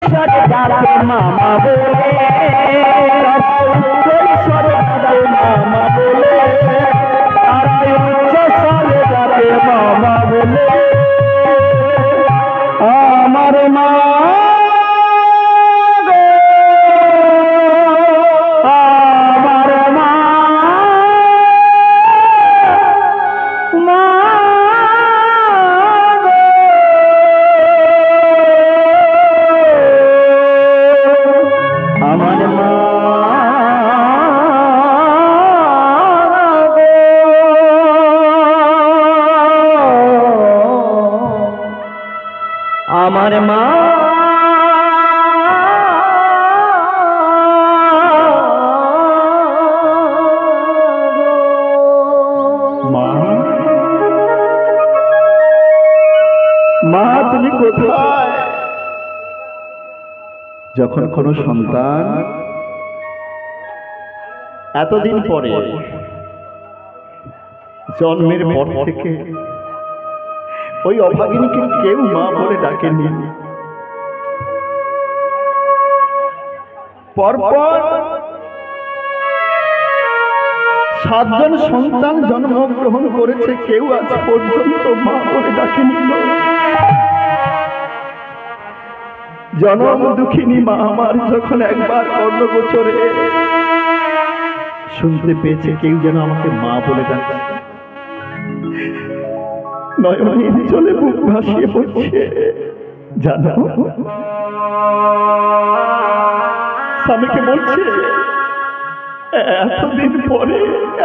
স্বরে ডাকে মামা বলে, স্বরে ডাকে মামা বলে, তারাই উচ্চ স্বরে ডাকে মামা বলে। আমার মা আমার মা মা তুমি কোথায়? যখন কোনো সন্তান এতদিন পরে জন্মের পর থেকে ওই অভাগিনীকে কেউ মা বলে ডাকেনি, পরপর 7 জন সন্তান জন্মগ্রহণ করেছে, কেউ আজ পর্যন্ত মা বলে ডাকেনি। জনম দুঃখিনী মা আমার যখন একবার কর্ণগোচরে শুনতে পেয়েছে কেউ যেন আমাকে মা বলে ডাকে, নয়নের জলে বুক ভাসিয়ে পড়ছে। জানো, স্বামীকে বলছে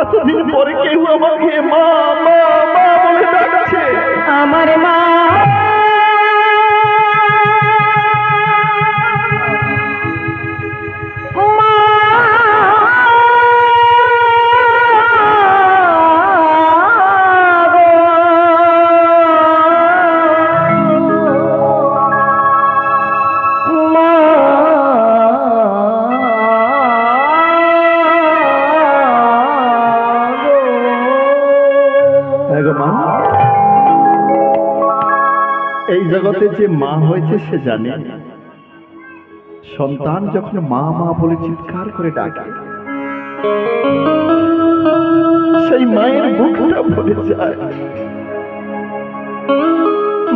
এতদিন পরে কেউ আমাকে মা মা মা বলে ডাকছে। আমার মা এই জগতে যে মা হয়েছে সে জানে, সন্তান যখন মা মা বলে চিৎকার করে ডাকে সেই মায়ের বুকটা ভরে যায়।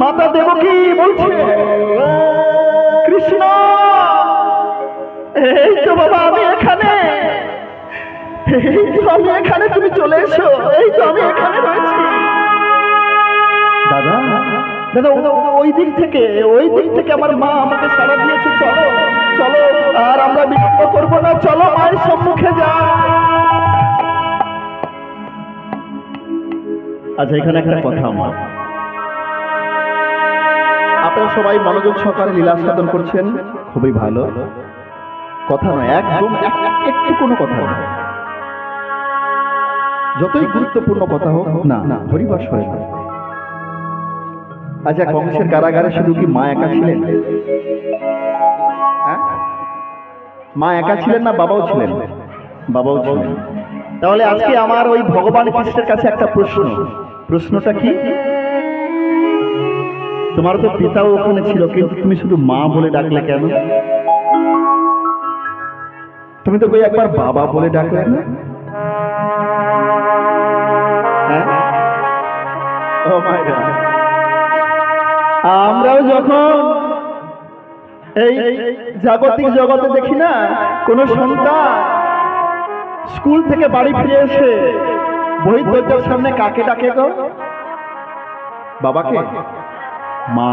মাতা দেবকী বলছে, কৃষ্ণ এই তো বাবা আমি এখানে, তুমি চলে এসো, এই তো আমি এখানে রয়েছি। দাদা দাদা ওই দিক থেকে আমার মা আমাকে সাড়া দিয়েছে, চলো চলো আর আমরা বিলম্ব করবো না, চলো মায়ের সম্মুখে যা। আচ্ছা এখানে একটা কথা, আমার আপনারা সবাই মনোযোগ সহকারে লীলা সাধন করছেন, খুবই ভালো কথা নয়, একদম একটু কোনো কথা নয়, যতই গুরুত্বপূর্ণ কথা হোক না হরিবার স্বরে। আচ্ছা কংসের কারাগারে শুধু কি মা একা ছিলেন? মা একা ছিলেন না বাবাও ছিলেন? বাবাও ছিলেন। তাহলে আজকে আমার ওই ভগবান কৃষ্ণের কাছে একটা প্রশ্নটা কি, তোমার তো পিতাও ওখানে ছিল, কিন্তু তুমি শুধু মা বলে ডাকলে কেন? তুমি তো কই একবার বাবা বলে ডাকলে না? আমরাও যখন এই জাগতিক জগতে দেখি না কোন সন্তান স্কুল থেকে বাড়ি ফিরে এসে বই দরজার সামনে কাকে ডাকে গো? বাবাকে, মা।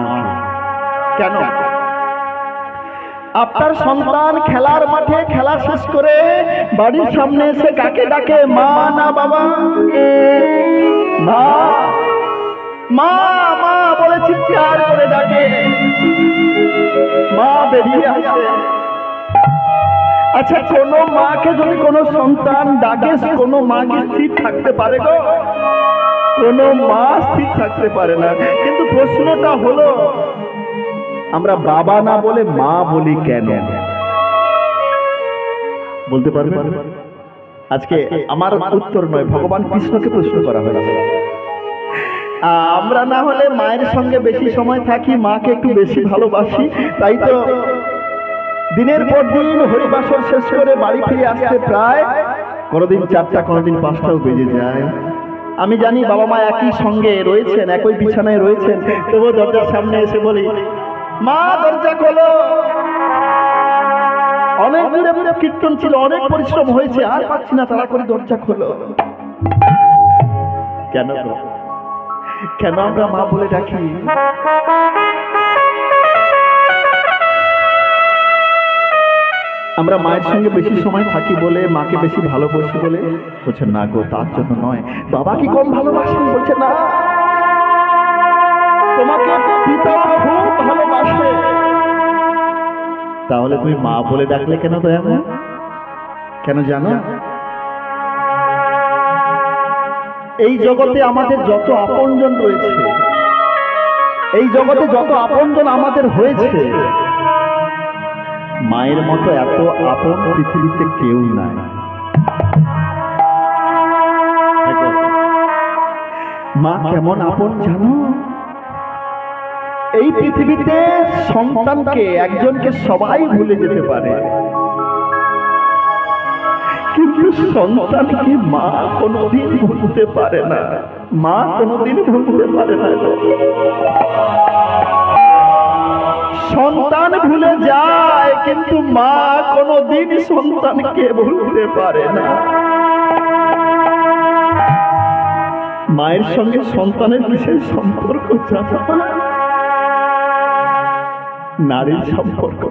কেন? আপনার সন্তান খেলার মাঠে খেলা শেষ করে বাড়ির সামনে এসে কাকে ডাকে? মা না বাবা? মা মা মা বলে চিৎকার করে ডাকে, মা বেরিয়ে আসে। আচ্ছা কোন মাকে যদি কোনো সন্তান ডাকে, কোন মা কি স্থির থাকতে পারে গো? কোন মা স্থির থাকতে পারে না। কিন্তু প্রশ্নটা হলো আমরা বাবা না বলে মা বলি কেন? বলতে পারবেন? আজকে আমার উত্তর নয়, ভগবান কৃষ্ণকে প্রশ্ন করা হয়েছে। আমরা না হলে মায়ের সঙ্গে বেশি সময় থাকি, মাকে একটু বেশি ভালোবাসি, তাই তো দিনের পর দিন হরিবাসর শেষ করে বাড়ি ফিরে আসতে প্রায় কোনোদিন 4টা কোনোদিন 5টাও বেজে যায়। আমি জানি বাবা মা একই সঙ্গে রয়েছেন, একই বিছানায় রয়েছেন, তবুও দরজার সামনে এসে বলি, মা দরজা খোলো। অনেক দূরে দূরে কীর্তন ছিল, অনেক পরিশ্রম হয়েছে, আর পাচ্ছি না, তাড়াতাড়ি দরজা খোলো। কেন কেন আমরা মা বলে ডাকি? আমরা মায়ের সঙ্গে বেশি সময় থাকি বলে, মাকে বেশি ভালোবাসি বলে? বলছে না গো, তার জন্য নয়। বাবা কি কম ভালোবাসেন? বলছে না, তোমাকে পিতা খুব ভালোবাসে। তাহলে তুমি মা বলে ডাকলে কেন দয়াময়? কেন জানো? এই জগতে আমাদের যত আপনজন রয়েছে, এই জগতে যত আপনজন আমাদের হয়েছে, মায়ের মতো এত আপন পৃথিবীতে কেউ নাই। মা কেমন আপন জানো? এই পৃথিবীতে সন্তানকে, একজনকে সবাই ভুলে যেতে পারে, কিন্তু সন্তানকে মা কোনোদিন ভুলতে পারে না। মা কোনোদিন ভুলতে পারে না। সন্তান ভুলে যায়, কিন্তু মা কোনোদিন সন্তানকে ভুলতে পারে না। মায়ের সঙ্গে সন্তানের কিসের সম্পর্ক জানো? নারীর সম্পর্ক,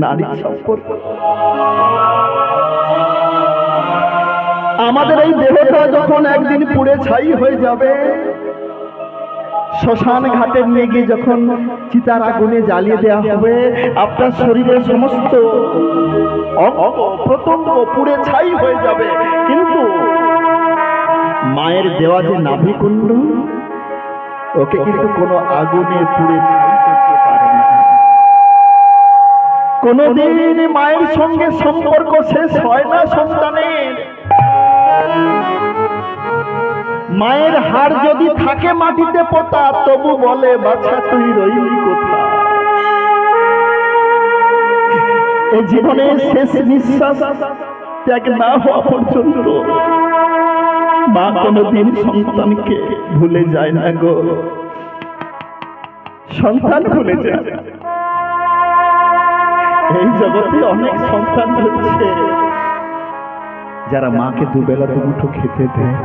নারীর সম্পর্ক। আমাদের এই দেহটা যখন একদিন পুড়ে ছাই হয়ে যাবে, শ্মশান ঘাটে নিয়ে গিয়ে যখন চিতার আগুনে জ্বালিয়ে দেওয়া হবে, আপনার শরীরের সমস্ত প্রত্যঙ্গ পুড়ে ছাই হয়ে যাবে, কিন্তু মায়ের দেওয়া যে নাভিকুণ্ড, ওকে কিন্তু কোনো আগুনে পুড়ে ছাই করতে পারে না। কোনদিন মায়ের সঙ্গে সম্পর্ক শেষ হয় না সন্তানের। মায়ের হাড় যদি থাকে মাটিতে পোতা, তবু বলে, বাছা তুই রইলি কোথায়? এই জীবনে শেষ নিঃশ্বাস ত্যাগ না হওয়া পর্যন্ত মা কোনদিন সন্তানকে ভুলে যায় না গো। সন্তান ভুলে যায়। এই জগতে অনেক সন্তান রয়েছে যারা মাকে দুবেলা দুমুঠো খেতে দেয়।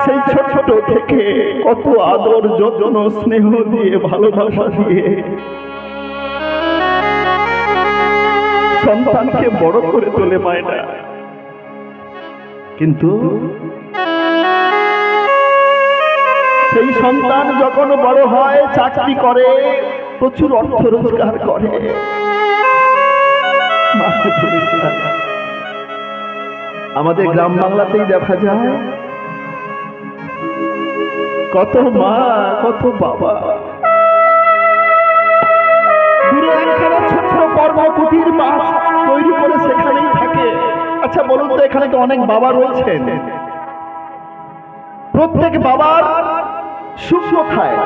সেই ছোট থেকে কত আদর যত্ন স্নেহ দিয়ে ভালোবাসা দিয়ে সন্তানকে বড় করে তোলে মায়েরা, কিন্তু সেই সন্তান যখন বড় হয়, চাকরি করে, প্রচুর অর্থ রোজগার করে, মাকে ভুলে যায়। আমাদের গ্রাম বাংলাতেই দেখা যায় কত মা, কত বাবা দূরে একখানা ছোট্ট কর্মকুটির বাস তৈরি করে সেখানেই থাকে। আচ্ছা বলুন তো, এখানে তো অনেক বাবা রয়েছেন, প্রত্যেক বাবার সুখ কোথায়,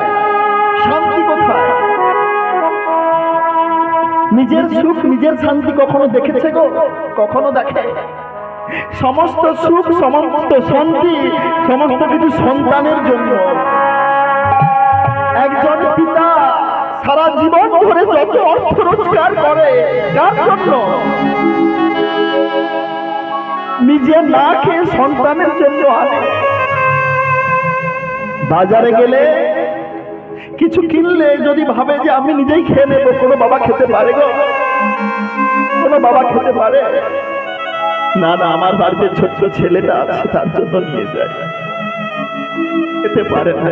শান্তি কোথায়? নিজের সুখ নিজের শান্তি কখনো দেখেছে গো? কখনো দেখে? সমস্ত সুখ, সমস্ত শান্তি, সমস্ত কিছু সন্তানের জন্য। একজন পিতা সারা জীবন ধরে যত অর্থ রোজগার করে, কার জন্য? নিজে না খেয়ে সন্তানের জন্য আনে। বাজারে গেলে কিছু কিনলে যদি ভাবে যে আমি নিজেই খেয়ে নেবো, কোনো বাবা খেতে পারে গো? কোনো বাবা খেতে পারে না? না, আমার বাড়িতে ছোট্ট ছেলেটা আছে তার জন্য নিয়ে যায়, খেতে পারে না।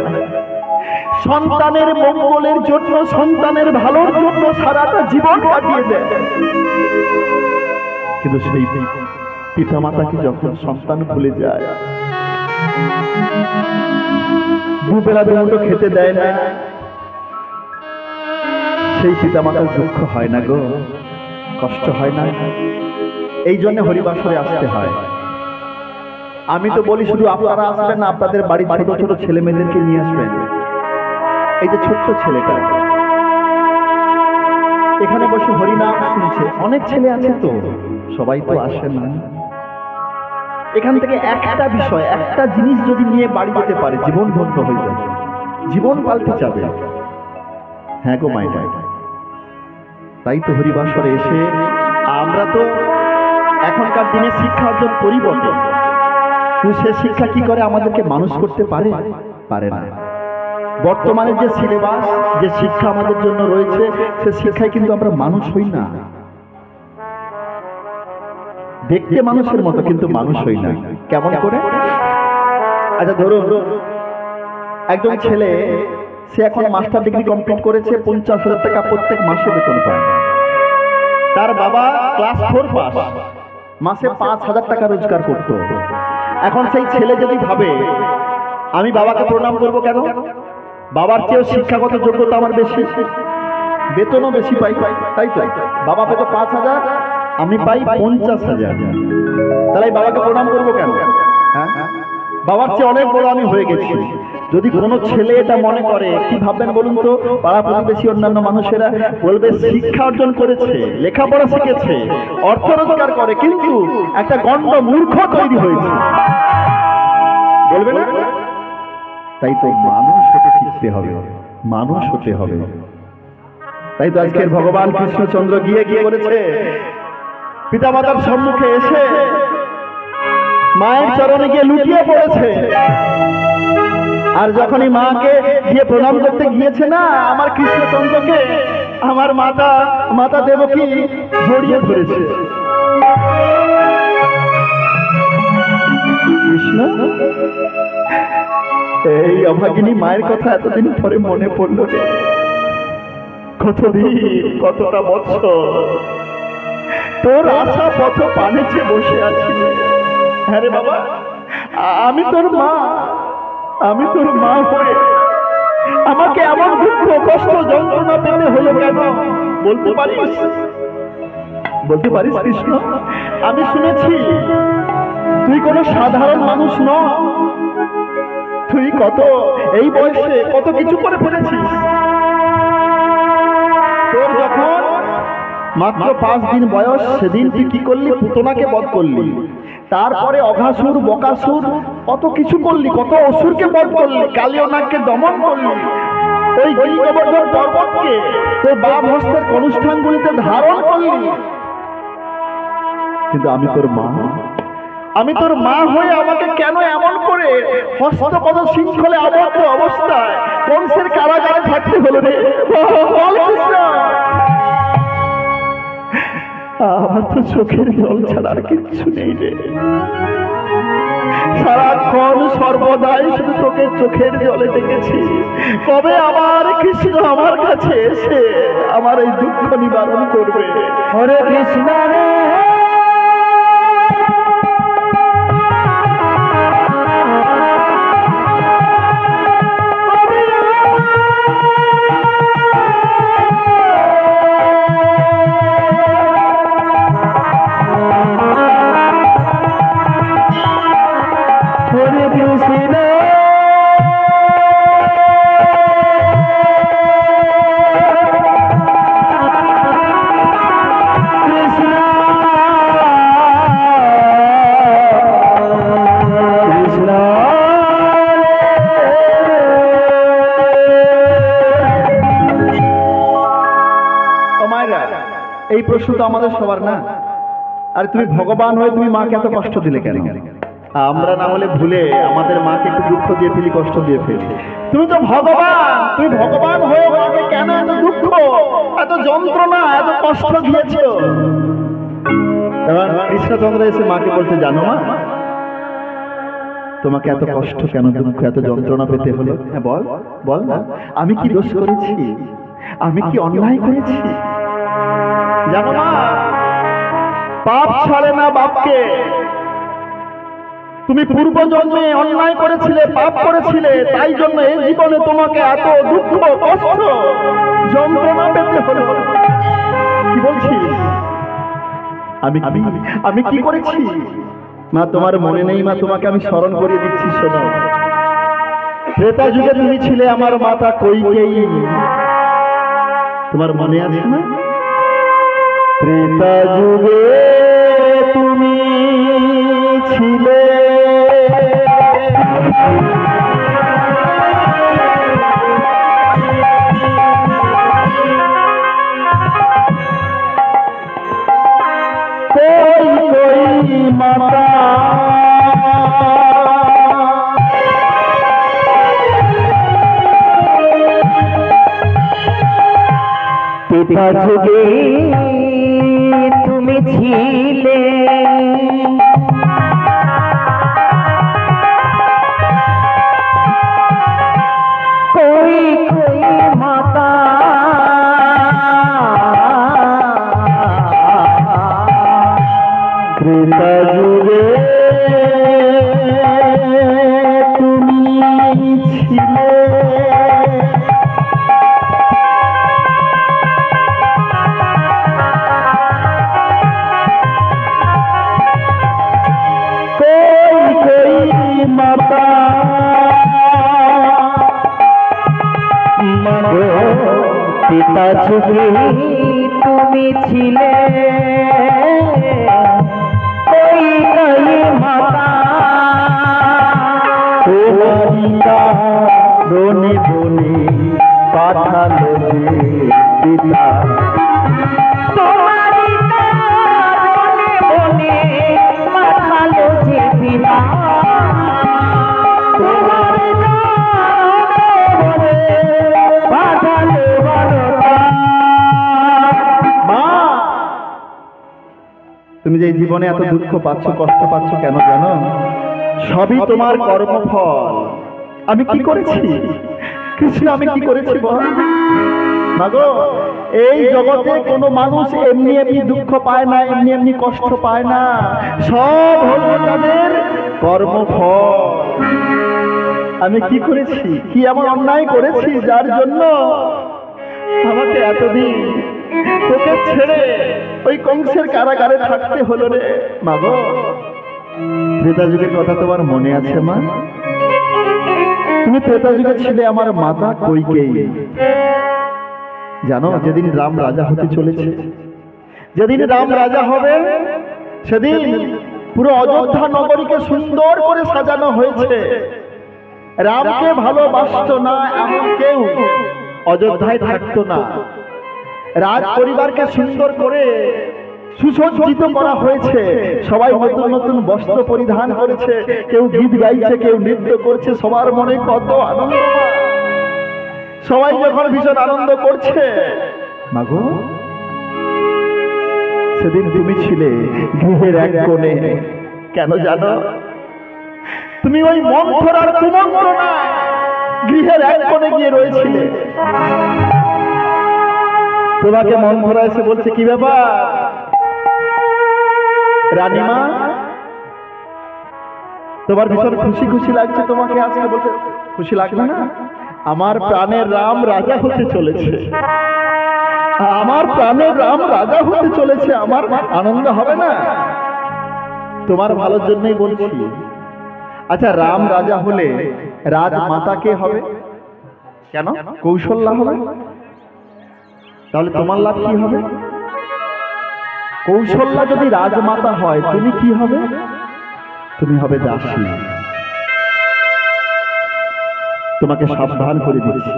সন্তানের মঙ্গলের জন্য, সন্তানের ভালোর জন্য সারাটা জীবন কাটিয়ে দেয়, কিন্তু সেই পিতা মাতাকে যখন সন্তান ভুলে যায়, দুবেলা দুমুঠো খেতে দেয় না, সেই পিতা মাতার দুঃখ হয় না গো? কষ্ট হয় না? এই জন্য হরিবাসরে আসতে হয়। আমি তো বলি শুধু আপনারা আসবেন না, আপনাদের বাড়ির ছোট ছোট ছেলে মেয়েদেরকে নিয়ে আসবেন। এই যে ছোট্ট ছেলেটা, এখানে বসে হরিনাম শুনছে, অনেক ছেলে আছে তো, সবাই তো আসে না। এখান থেকে একটা বিষয়, একটা জিনিস যদি নিয়ে বাড়ি যেতে পারে, জীবন ধন্য হয়ে যাবে, জীবন পাল্টে যাবে। হ্যাঁ গো মাইনা, তাই তো হরিবাসরে এসে আমরা তো এখনকার দিনে শিক্ষা অর্জন করি বটে, কিন্তু সে শিক্ষা কি করে আমাদেরকে মানুষ করতে পারে? পারে না। বর্তমানে যে সিলেবাস, যে শিক্ষা আমাদের জন্য রয়েছে, সে শিক্ষায় কিন্তু আমরা মানুষ হই না। দেখতে মানুষের মতো, কিন্তু মানুষ হই না। কেমন করে? আচ্ছা ধরুন, একজন ছেলে, সে এখন মাস্টার ডিগ্রি কমপ্লিট করেছে, 50,000 টাকা প্রত্যেক মাসে বেতন পায়। তার বাবা ক্লাস 4 পাস, মাসে 5,000 টাকা রোজগার করত। এখন সেই ছেলে যদি ভাবে আমি বাবাকে প্রণাম করবো কেন, বাবার চেয়েও শিক্ষাগত যোগ্যতা আমার বেশি, বেতনও বেশি পাই, তাই তো বাবা পেত 5,000, আমি পাই 50,000, তাহলে বাবাকে প্রণাম করবো কেন? হ্যাঁ, বাবার চেয়ে অনেক বড় আমি হয়ে গেছি। যদি কোনো ছেলে এটা মনে করে, কি ভাববেন বলুন তো? পাড়া প্রতিবেশী অন্যান্য মানুষেরা বলবে শিক্ষা অর্জন করেছে, লেখাপড়া শিখেছে, অর্থ রোজগার করে, কিন্তু একটা গণ্ড মূর্খ তৈরি হয়েছে, বলবে না? তাই তো মানুষ হতে শিখতে হবে, মানুষ হতে হবে। তাই তো আজকের ভগবান কৃষ্ণচন্দ্র গিয়ে কি করেছে? পিতামাতার সম্মুখে এসে মায়ের চরণে গিয়ে লুটিয়ে পড়েছে। আর যখনই মাকে গিয়ে প্রণাম করতে গিয়েছে না, আমার কৃষ্ণচন্দ্রকে আমার মাতা দেবকী জড়িয়ে ধরেছে। কৃষ্ণ, এই অভাগিনী মায়ের কথা এতদিন পরে মনে পড়ল রে। কতদিন, কতটা বছর তোর আশা পথ পানেছে বসে আছি। হ্যাঁ রে বাবা, আমি তোর মা, আমি তোর মা হয়ে আমাকে এমন দুঃখ কষ্ট যন্ত্রণা পেতে হলো কেন? বলতে পারিস? বলতে পারিস কৃষ্ণ? আমি শুনেছি তুই কোনো সাধারণ মানুষ ন, তুই কত এই বয়সে কত কিছু করে ফেলেছিস। তোর যখন মাত্র 5 দিন বয়স, সেদিন তুই কি করলি? পুতনাকে বধ করলি। তারপরে অঘাসুর, বকাসুর, কত কিছু করলি, কত অসুরকে বধ করলি, কালিয়নাগকে দমন করলি। ওই গিরিগোবর্ধন পর্বতকে তোর বাম হস্তের অনুষ্ঠানগুলিতে ধারণ করলি। কিন্তু আমি তোর মা, আমি তোর মা হয়ে আমাকে কেন এমন করে হস্তপদ শৃঙ্খলে আবদ্ধ অবস্থায় কংসের কারাগারে থাকতে হলো রে? বল কৃষ্ণ। আমার তো চোখের জল ছাড়া আর কিচ্ছু নেই রে। সারাক্ষণ সর্বদাই শুধু তোকে চোখের জলে দেখেছি। কবে আমার কৃষ্ণ আমার কাছে এসে আমার এই দুঃখ নিবারণ করবে? হরে কৃষ্ণ রে। এই প্রশ্ন তো আমাদের সবার না। আর তুমি ভগবান হয়ে তুমি মাকে এত কষ্ট দিলে কেন? আমরা না হলে ভুলে আমাদের মাকে একটু দুঃখ দিয়ে ফেলি, কষ্ট দিয়ে ফেলি। তুমি তো ভগবান, তুমি ভগবান হয়ে মাকে কেন এত দুঃখ, এত যন্ত্রণা, এত কষ্ট দিয়েছ? এবার কৃষ্ণচন্দ্র এসে মাকে বলছে, জানো মা, তোমাকে এত কষ্ট কেন, দুঃখ, এত যন্ত্রণা পেতে হলো? হ্যাঁ বল, বল না, আমি কি দোষ করেছি? আমি কি অন্যায় করেছি? জানো মা, পাপ ছাড়ে না বাপকে। তুমি পূর্ব জন্মে অন্যায় করেছিলে, পাপ করেছিলে, তাই জন্য এই জীবনে তোমাকে এত দুঃখ, কষ্ট, যন্ত্রণা পেতে হলো। কি বলছিস? আমি কি করেছি? মা তোমার মনে নেই? মা তোমাকে আমি স্মরণ করিয়ে দিচ্ছি, শোনো। ত্রেতা যুগে তুমি ছিলে আমার মাতা কইকেয়ী, তোমার মনে আছে না? ত্রেতা যুগে তুমি ছিলে মাতা ত্রেতা যুগে তুমি ছিলে কই কই মাতা ত্রেতা যুগে তুমি ছিলে মাতা মাগো ত্রেতা যুগে তুমি ছিলে কই কই মাতা তোমারি বনে বনে পাঠালো যে পিতা তোমারি বনে বনে পাঠালো যে পিতা তুমি যে জীবনে এত দুঃখ পাচ্ছ, কষ্ট পাচ্ছ কেন জানো? সবই তোমার কর্মফল। আমি কি করেছি কৃষ্ণ, আমি কি করেছি বল? মাগো, এই জগতে কোনো মানুষ এমনি এমনি দুঃখ পায় না, এমনি এমনি কষ্ট পায় না, সব হলো তাদের কর্মফল। আমি কি করেছি, কি এমন অন্যায় করেছি যার জন্য আমাকে এতদিন তোকে ছেড়ে ওই কংসের কারাগারে থাকতে হলো রে? মাগো, ত্রেতা যুগের কথা তোমার মনে আছে মা? তুমি ত্রেতা যুগে ছিলে আমার মাতা কইকেয়ী। জানো, যেদিন রাম রাজা হতে চলেছে, যেদিন রাম রাজা হবে, সেদিন পুরো অযোধ্যা নগরীকে সুন্দর করে সাজানো হয়েছে। রামকে ভালোবাসতো না এমন কেউ অযোধ্যায় থাকতো না। রাজ পরিবারকে সুন্দর করে সুসজ্জিত করা হয়েছে। সবাই নতুন নতুন বস্ত্র পরিধান করেছে, কেউ গীত গাইছে, কেউ নৃত্য করছে। সবার মনে কত আনন্দ, সবাই যখন ভীষণ আনন্দ করছে। মাগো, সেদিন তুমি ছিলে গৃহের এক কোণে। কেন জানো? তুমি ওই মন্থরার কুমন্ত্রণা গৃহের এক কোণে গিয়ে রয়েছিলে। তোমাকে মন্থরা এসে বলছে, কি ব্যাপার রানীমা, তোমার ভীষণ খুশি খুশি লাগছে তোমাকে আজকে? বলছে, খুশি লাগবে না? আমার প্রাণের রাম রাজা হতে চলেছে, আমার প্রাণের রাম রাজা হতে চলেছে, আমার আনন্দ হবে না? তোমার ভালোর জন্যই বলছি। আচ্ছা, রাম রাজা হলে রাজমাতা কে হবে? কেন? কৌশল্যা হবে। তাহলে তোমার লাভ কি হবে? কৌশল্যা যদি রাজমাতা হয়, তুমি কি হবে? তুমি হবে দাসী। তোমাকে সাবধান করে দিচ্ছি,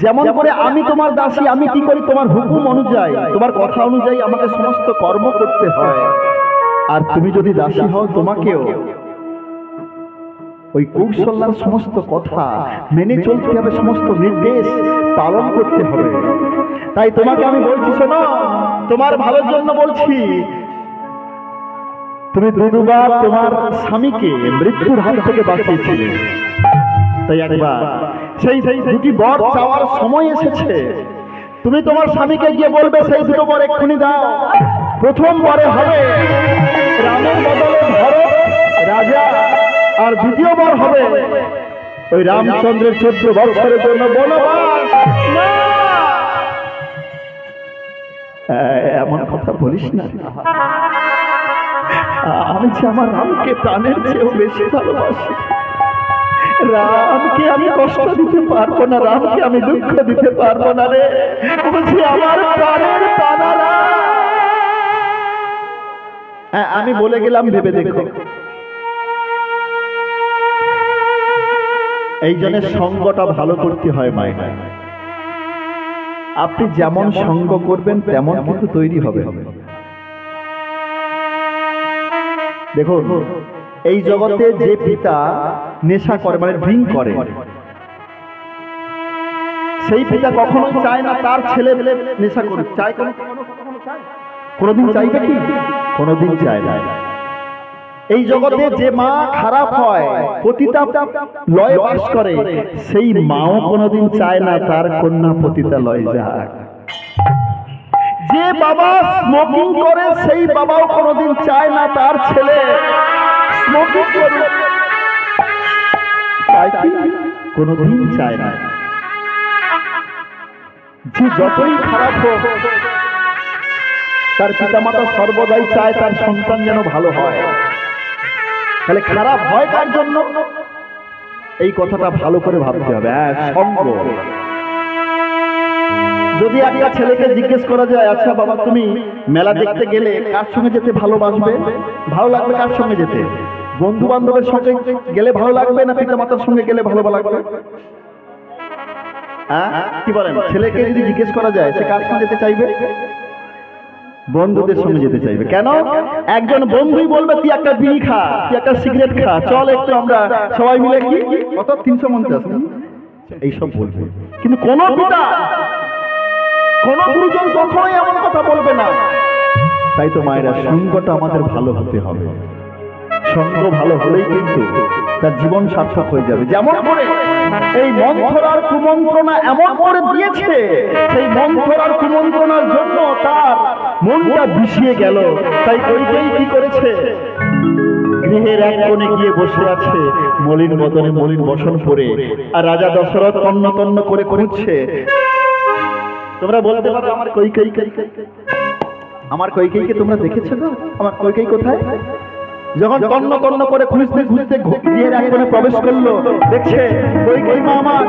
যেমন করে আমি তোমার দাসী, আমি কি করি? তোমার হুকুম অনুযায়ী, তোমার কথা অনুযায়ী আমাকে সমস্ত কর্ম করতে হয়। আর তুমি যদি দাসী হও, তোমাকেও ওই কৌশল্যার সমস্ত কথা মেনে চলতে হবে, সমস্ত নির্দেশ পালন করতে হবে। তাই তোমাকে আমি বলছি, শোনো, তোমার ভালোর জন্য বলছি। তুমি দুবার তোমার স্বামীকে মৃত্যুর হাত থেকে বাঁচিয়েছিলে, তাই একবার সেই দুটি বর চাওয়ার সময় এসেছে। তুমি তোমার স্বামীকে গিয়ে বলবে, সেই দুটো বর এক্ষুনি দাও। প্রথম বরে হবে রামের বদলে ভরত রাজা, আর দ্বিতীয় বার হবে ওই রামচন্দ্রের 14 বছরের জন্য বনবাস। এমন কথা বলিস না, আমি যে আমার রামকে প্রাণের চেয়েও বেশি ভালোবাসি। রামকে আমি কষ্ট দিতে পারবো না, রামকে আমি দুঃখ দিতে পারবো না রে। বলছি, আমার প্রাণের প্রাণারা আমি বলে গেলাম, ভেবে দেখো। এই জন্য সঙ্গটা ভালো করতে হয় মায়ের। আপনি যেমন সঙ্গ করবেন তেমন কিন্তু তৈরি হবে। দেখুন, এই জগতে যে পিতা নেশা করে, মানে ড্রিঙ্ক করে, সেই পিতা কখনো চায় না তার ছেলে নেশা করুক। চায় কোনোদিন চাইবে কি? কোনোদিন চায় না। এই জগতে যে মা খারাপ হয়, পতিতা লয়ে বাস করে, সেই মাও কোনোদিন চায় না তার কন্যা পতিতা লয়ে যাক। যে বাবা স্মোকিং করে, সেই বাবাও কোনোদিন চায় না তার ছেলে স্মোকিং করুক। কোনোদিন চায় না। যে যতই খারাপ হোক, তার পিতামাতা সর্বদাই চায় তার সন্তান যেন ভালো হয়। তাহলে খারাপ হয় কার জন্য? এই কথাটা ভালো করে ভাবতে হবে। সঙ্গ। যদি একটা ছেলেকে জিজ্ঞেস করা যায়, আচ্ছা বাবা তুমি মেলা দেখতে গেলে কার সঙ্গে যেতে ভালোবাসবে? ভালো লাগবে কার সঙ্গে যেতে? বন্ধু বান্ধবের সঙ্গে গেলে ভালো লাগবে না পিতামাতার সঙ্গে গেলে ভালো লাগবে? হ্যাঁ, কি বলেন? ছেলেকে যদি জিজ্ঞেস করা যায় সে কার সঙ্গে যেতে চাইবে? বন্ধুদের সঙ্গে যেতে চাইবে। কেন? একজন বন্ধুই বলবে তুই একটা বিড়ি খা, তুই একটা সিগারেট খা, চল একটু আমরা সবাই মিলে কি কত 350 এইসব বলবে। কিন্তু কোন পিতা, কোন গুরুজন কখনোই এমন কথা বলবে না। তাই তো মায়েরা, সঙ্গটা আমাদের ভালো হতে হবে। সঙ্গ ভালো হলেই কিন্তু তার জীবন সার্থক হয়ে যাবে। যেমন করে এই মন্থরার কুমন্ত্রণা এমন করে দিয়েছে, সেই মন্থরার কুমন্ত্রণার জন্য তার মনটা বিষিয়ে গেল। তাই কইকেয়ী কি করেছে? গৃহের এক কোণে গিয়ে বসে আছে, মলিন বদনে মলিন বসন পরে, আর রাজা দশরথ তন্ন তন্ন করে করছে। তোমরা বলতে পারো আমার কইকেয়ী, আমার কইকেয়ীকে তোমরা দেখেছো না? আমার কইকেয়ী কোথায়? যখন তন্ন তন্ন করে খুঁজতে খুঁজতে গৃহের এক কোণে প্রবেশ করলো, দেখছে কইকেয়ী মা আমার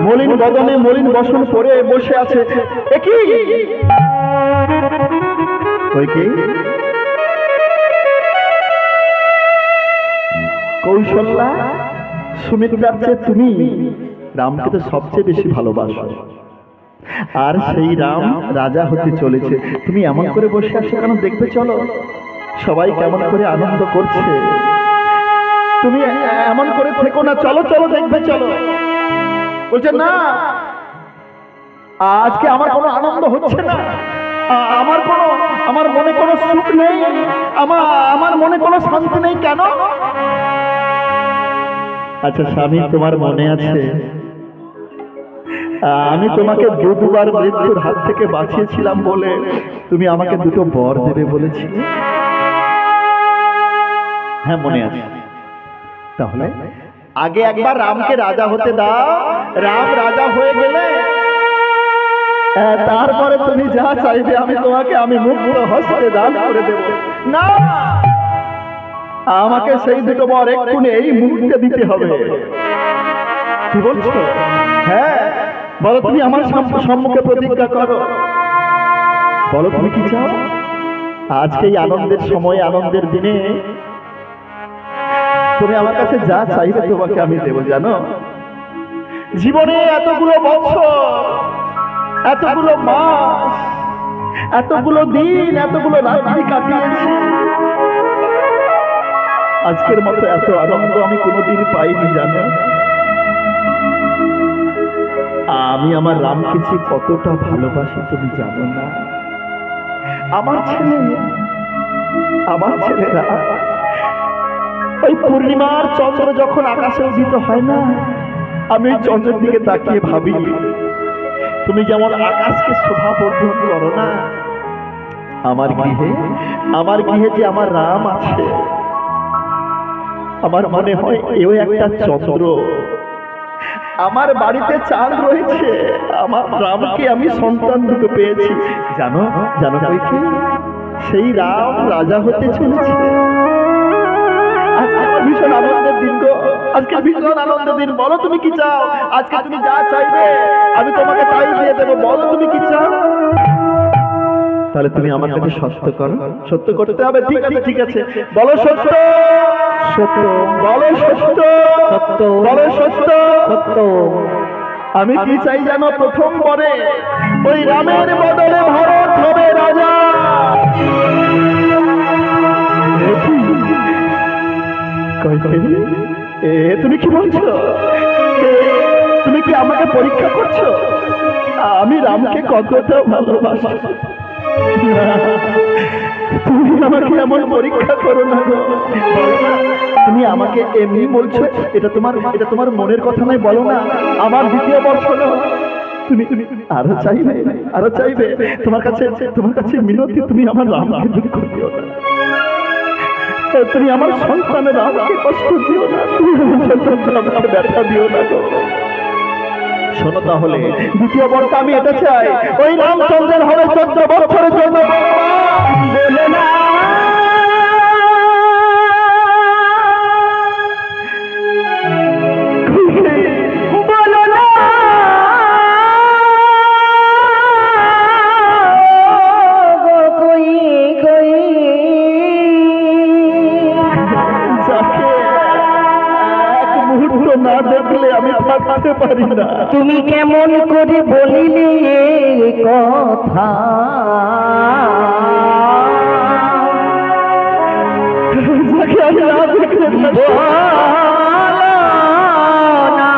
মলিন বদনে মলিন বসন পরে বসে আছে। একই কইকেয়ী, কৌশল্যা, সুমিত্রার চেয়ে তুমি রামকে তো সবচেয়ে বেশি ভালোবাসো, আর সেই রাম রাজা হতে চলেছে। তুমি এমন করে বসে আছো কেন? দেখবে চলো সবাই কেমন করে আনন্দ করছে। তুমি এমন করে থেকো না, চলো চলো দেখবে চলো। বলছে না, আজকে আমার কোনো আনন্দ হচ্ছে না, আমার মনে কোনো সুখ নেই, আমার মনে কোনো শান্তি নেই। কেন? আচ্ছা স্বামী, তোমার মনে আছে আমি তোমাকে দুবার মৃত্যুর হাত থেকে বাঁচিয়েছিলাম বলে তুমি আমাকে দুটো বর দেবে বলেছিলে? হ্যাঁ মনে আছে। তাহলে আগে একবার রামকে রাজা হতে দাও। রাম রাজা হয়ে গেলে তারপরে তুমি যা চাইবে আমি মুক্ত হস্তে দান করে দেব। না, আমাকে সেই দুটো বর এক্ষুনি এই মুহূর্তে দিতে হবে। কি বলছো? হ্যাঁ বলো, তুমি আমার সম্মুখে প্রতিজ্ঞা করো। বলো তুমি কি চাও? আজকে এই আনন্দের সময়, আনন্দের দিনে তুমি আমার কাছে যা চাইবে তোমাকে আমি দেব। জানো, জীবনে এতগুলো বছর, এতগুলো মাস, এতগুলো দিন, এতগুলো রাত্রি কাটিয়েছি, আজকের মতো এত আনন্দ আমি কোনোদিন পাইনি। জানো, আমি আমার রামকে যে কতটা ভালোবাসি তুমি জানো না? আমার ছেলেরা ওই পূর্ণিমার চন্দ্র যখন আকাশে উদিত হয় না, আমি ওই চন্দ্রের দিকে তাকিয়ে ভাবি তুমি যেমন আকাশকে শোভা বর্ধন করো না, আমার গৃহে যে আমার রাম আছে, আমার মনে হয় এও একটা চন্দ্র। আমার বাড়িতে চাঁদ রয়েছে, আমার রামকে আমি সন্তান দুটো পেয়েছি। জানো কইকেয়ী, সেই রাম রাজা হতে চলেছে। আজকে ভীষণ আনন্দের দিন গো, আজকে ভীষণ আনন্দের দিন। বলো তুমি কি চাও? আজকে তুমি যা চাইবে আমি তোমাকে তাই দিয়ে দেবো। বলো তুমি কি চাও? তাহলে তুমি আমার কাছে সত্য করো, সত্য করতে হবে। ঠিক আছে ঠিক আছে, বলো সত্য, সত্য, বলো সত্য, সত্য, বলো সত্য। সত্য। আমি কি চাই জানো? প্রথম পরে ওই রামের বদলে ভরত হবে রাজা। তুমি কি বলছো? তুমি কি আমাকে পরীক্ষা করছো? আমি রামকে কতটা ভালোবাসি। তুমি আমাকে এমন পরীক্ষা করো না গো। তুমি আমাকে এমনি বলছো, এটা তোমার মনের কথা নয়, বলো না। আমার দ্বিতীয় বর্ষ তুমি আরো চাইবে, আরো চাইবে। তোমার কাছে মিনতি, তুমি আমার রামকে দুঃখ দিও না, তুমি আমার সন্তানের রামকে কষ্ট দিও না, তুমি আমার ব্যথা দিও না গো। শোনো তাহলে, দ্বিতীয় বর্ষ আমি এটা চাই, ওই রামচন্দ্রের হবে 14 বছরের জন্য বলে না। না দেখলে আমি থাকতে পারি না। তুমি কেমন করে বলিলে কথা, যাকে আমি না দেখলে বলো না,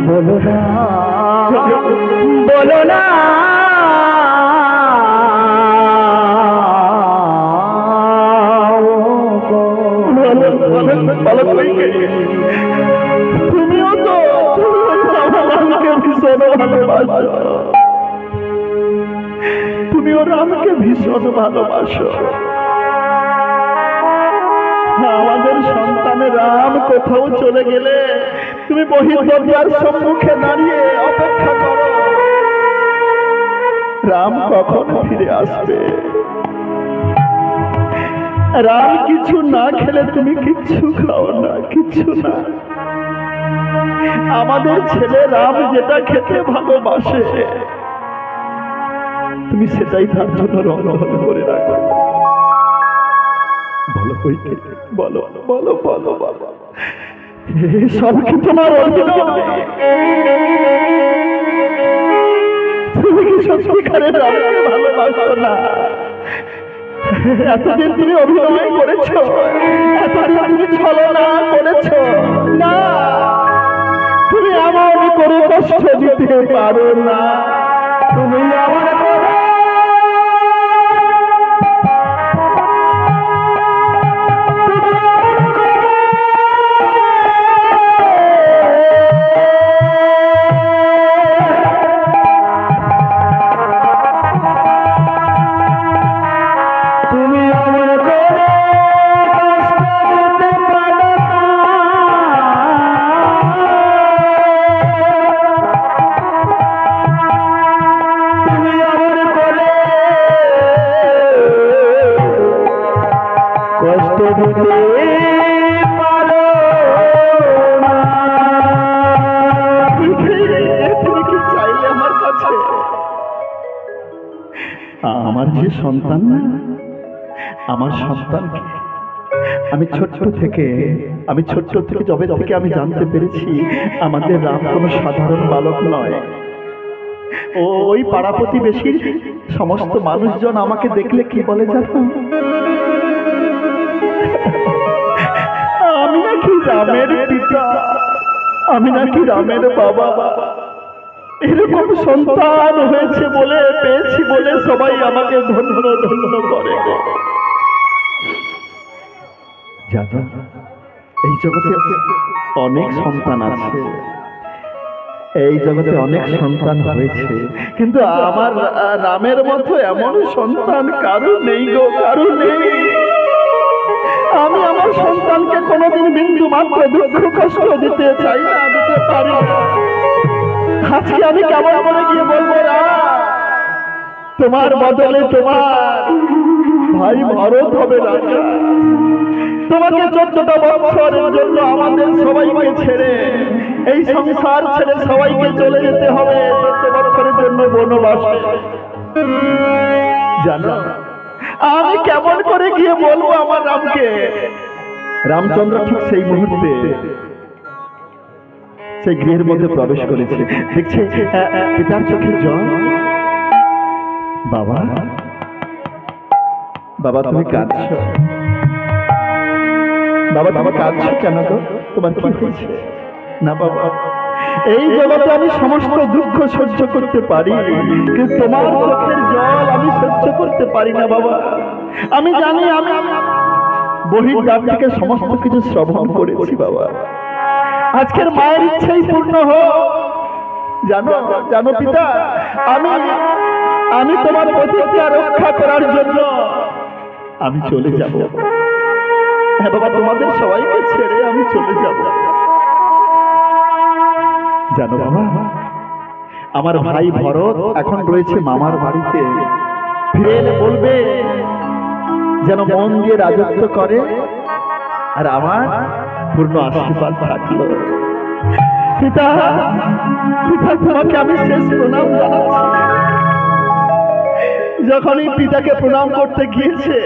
বলো না, বলো না। তুমিও তো রামকে ভীষণ ভালোবাসো, তুমিও রামকে ভীষণ ভালোবাসো। আমাদের সন্তানের রাম কোথাও চলে গেলে তুমি বহির্দরজার সম্মুখে দাঁড়িয়ে অপেক্ষা করো, রাম কখন ফিরে আসবে। রাম কিছু না খেলে তুমি কিচ্ছু খাও না, কিচ্ছু না। আমাদের ছেলে রাম যেটা খেতে ভালোবাসে তুমি সেটাই তার জন্য রন্ধন করে রাখো। বলো বলো বলো বলো বাবা, সব কি তোমার অভিনয়? তুমি কি সত্যিকারের রামকে ভালোবাসো না? এতদিন তুমি অভিনয় করেছো, এতদিন তুমি ছলনা করেছো না। তুমি আমার করে কষ্ট দিতে পারো না। তুমি আমার আমার যে সন্তান, আমার সন্তানকে আমি ছোট্ট থেকে যবে থেকে আমি জানতে পেরেছি আমাদের রাম কোনো সাধারণ বালক নয়। ওই পাড়া প্রতিবেশীর সমস্ত মানুষজন আমাকে দেখলে কি বলে জানো? আমি নাকি রামের পিতা, আমি নাকি রামের বাবা। এরকম সন্তান হয়েছে বলে, পেয়েছি বলে সবাই আমাকে ধন্য ধন্য করে। জানো, এই জগতে অনেক সন্তান আছে, এই জগতে অনেক সন্তান হয়েছে, কিন্তু আমার রামের মতো এমন সন্তান কারো নেই গো, কারো নেই। আমি আমার সন্তানকে কোনোদিন বিন্দু মাত্র দুঃখ কষ্ট দিতে চাই না, দিতে পারি না। আজকে আমি কেমন করে গিয়ে বলবো না, তোমার বদলে তোমার ভাই ভরত হবে রাজা। তোমাকে 14টা বছরের জন্য আমাদের সবাইকে ছেড়ে, এই সংসার ছেড়ে সবাইকে চলে যেতে হবে 14 বছরের জন্য। জন্য বনবাসে। জানো আমি কেমন করে গিয়ে বলবো আমার রামকে? রামচন্দ্র ঠিক সেই মুহূর্তে সেই গৃহের মধ্যে প্রবেশ করেছে। দেখছে পিতার চোখে জল। বাবা, বাবা তুমি কাঁদছো? বাবা তুমি কাঁদছো কেন গো? তোমার কি হয়েছে? না বাবা, এই জগতে আমি সমস্ত দুঃখ সহ্য করতে পারি, কিন্তু তোমার চোখের জল আমি সহ্য করতে পারি না বাবা। আমি জানি আমি বহির দ্বার থেকে সমস্ত কিছু শ্রবণ করেছি বাবা। আজকের মায়ের ইচ্ছাই পূর্ণ হোক। জানো জানো পিতা, আমি তোমার প্রতিজ্ঞা রক্ষা করার জন্য আমি চলে যাব। হ্যাঁ বাবা, তোমাদের সবাইকে ছেড়ে আমি চলে যাব। জানো বাবা, আমার ভাই ভরত এখন রয়েছে মামার বাড়িতে। ফিরে এলে বলবে যেন মন দিয়ে রাজত্ব করে, আর আমার পূর্ণ আশীর্বাদ থাকলো। পিতা, পিতা তোমাকে আমি শেষ প্রণাম জানাচ্ছি। যখনই পিতাকে প্রণাম করতে গিয়েছে,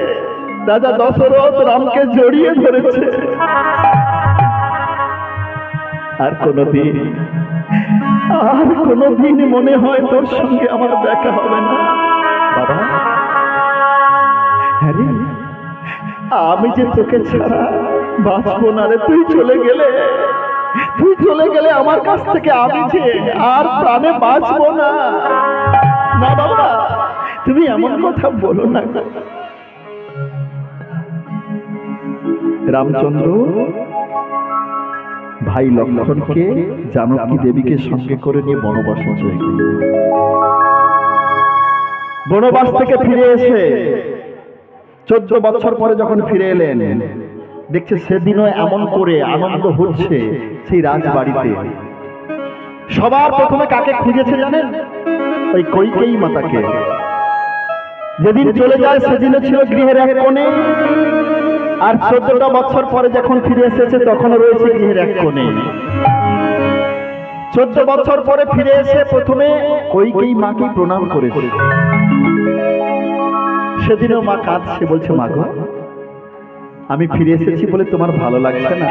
রাজা দশরথ রামকে জড়িয়ে ধরেছে। আর কোনদিন মনে হয় তোর সঙ্গে আমার দেখা হবে না বাবা। হ্যাঁ রে, আমি যে তোকে ছাড়া বাঁচবো না রে। তুই চলে গেলে আমার কাছ থেকে আমি যে আর প্রাণে বাঁচবো না। না বাবা, তুমি এমন কথা বলো না। রামচন্দ্র ভাই লক্ষ্মণকে জানকী দেবীকে সঙ্গে করে নিয়ে বনবাসে চলে গেল। বনবাস থেকে ফিরে এসে 14 বছর পরে যখন ফিরে এলেন, দেখছে সেদিনও এমন করে আনন্দ হচ্ছে সেই রাজবাড়িতে। সবার প্রথমে কাকে খুঁজেছে জানেন? ওই কৈকেয়ী মাতাকে। যেদিন চলে যায় সেদিনও ছিল গৃহের এক কোণে, আর 14টা বছর পরে যখন ফিরে এসেছে তখনও রয়েছে গৃহের এক কোণে। 14 বছর পরে ফিরে এসে প্রথমে কৈকেয়ী মাকে প্রণাম করেছে। সেদিনও মা কাঁদছে, বলছে মা গো, আমি ফিরে এসেছি বলে তোমার ভালো লাগছে না?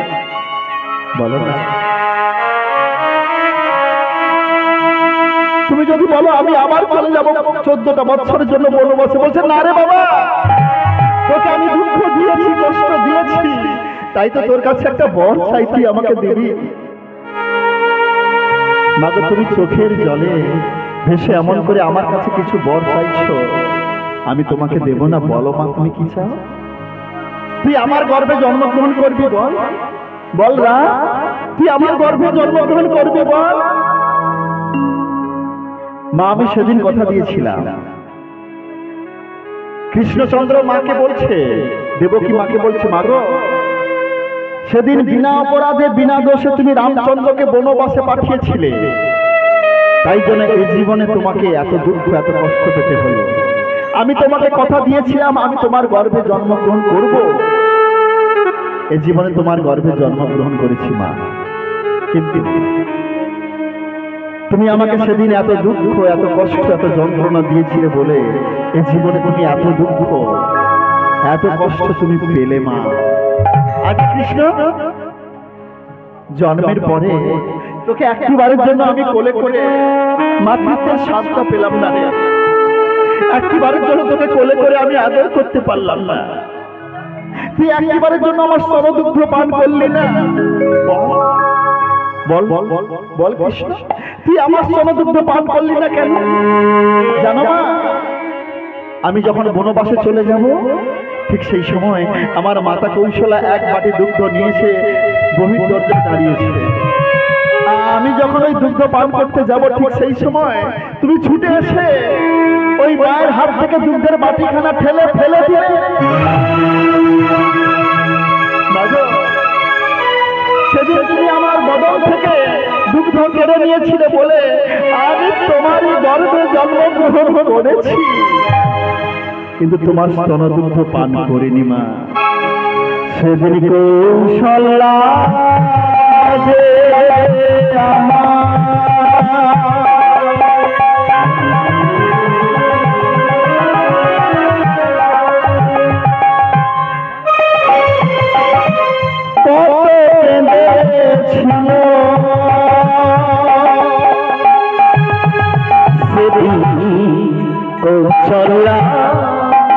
বলো না। তুমি যদি বলো আমি আবার চলে যাবো 14টা বছরের জন্য বনবাসে, বলছে না রে বাবা, তোকে আমি দুঃখ দিয়েছি, কষ্ট দিয়েছি, তাই তো তোর কাছে একটা বর চাইছি, আমাকে দিবি? মা গো, তুমি চোখের জলে ভেসে এমন করে আমার কাছে কিছু বর চাইছো, আমি তোমাকে দেব না? বলো মা, তুমি কি চাও? তুই আমার গর্ভে জন্মগ্রহণ করবি? বল বল রা, তুই আমার গর্ভে জন্মগ্রহণ করবি? বল মা। আমি সেদিন কথা দিয়েছিলাম। কৃষ্ণচন্দ্র মাকে বলছে, দেবকী মাকে বলছে, মা গো, সেদিন বিনা অপরাধে বিনা দোষে তুমি রামচন্দ্রকে বনবাসে পাঠিয়েছিলে, তাই জন্য এই জীবনে তোমাকে এত দুঃখ এত কষ্ট পেতে হলো। আমি তোমাকে কথা দিয়েছিলাম আমি তোমার গর্ভে জন্মগ্রহণ করব, এই জীবনে তোমার গর্ভে জন্মগ্রহণ করেছি মা, কিন্তু তুমি আমাকে সেদিন এত দুঃখ এত কষ্ট এত যন্ত্রণা দিয়েছিলে বলে এই জীবনে তুমি এত দুঃখ এত কষ্ট তুমি পেলে মা। আজ কৃষ্ণ জন্মের পরে তোকে একটিবারের জন্য আমি কোলে করে মাতৃত্বের স্বাদটা পেলাম না রে। একটিবারের জন্য তোকে কোলে করে আমি আদর করতে পারলাম না। তুই একটিবারের জন্য আমার স্তনদুগ্ধ পান করলি না। বল বল বল কৃষ্ণ, তুই আমার স্তনদুগ্ধ পান করলি না কেন? জানো মা, আমি যখন বনবাসে চলে যাব ঠিক সেই সময় আমার মাতা কৌশলা এক বাটি দুগ্ধ নিয়ে এসে বহির দরজায় দাঁড়িয়েছে। আমি যখন ওই দুগ্ধ পান করতে যাব ঠিক সেই সময় তুমি ছুটে এসে ওই মায়ের হাত থেকে দুগ্ধের বাটিখানা ফেলে ফেলে দিয়ে সেদিন তুমি আমার বদল থেকে দুগ্ধ কেড়ে নিয়েছিলে বলে আমি তোমারই গর্ভে জন্মগ্রহণ করেছি, কিন্তু তোমার স্তনদুগ্ধ পান করিনি মা। সেদিন কৌশলা যে আমার সেদিন কৌশল্যা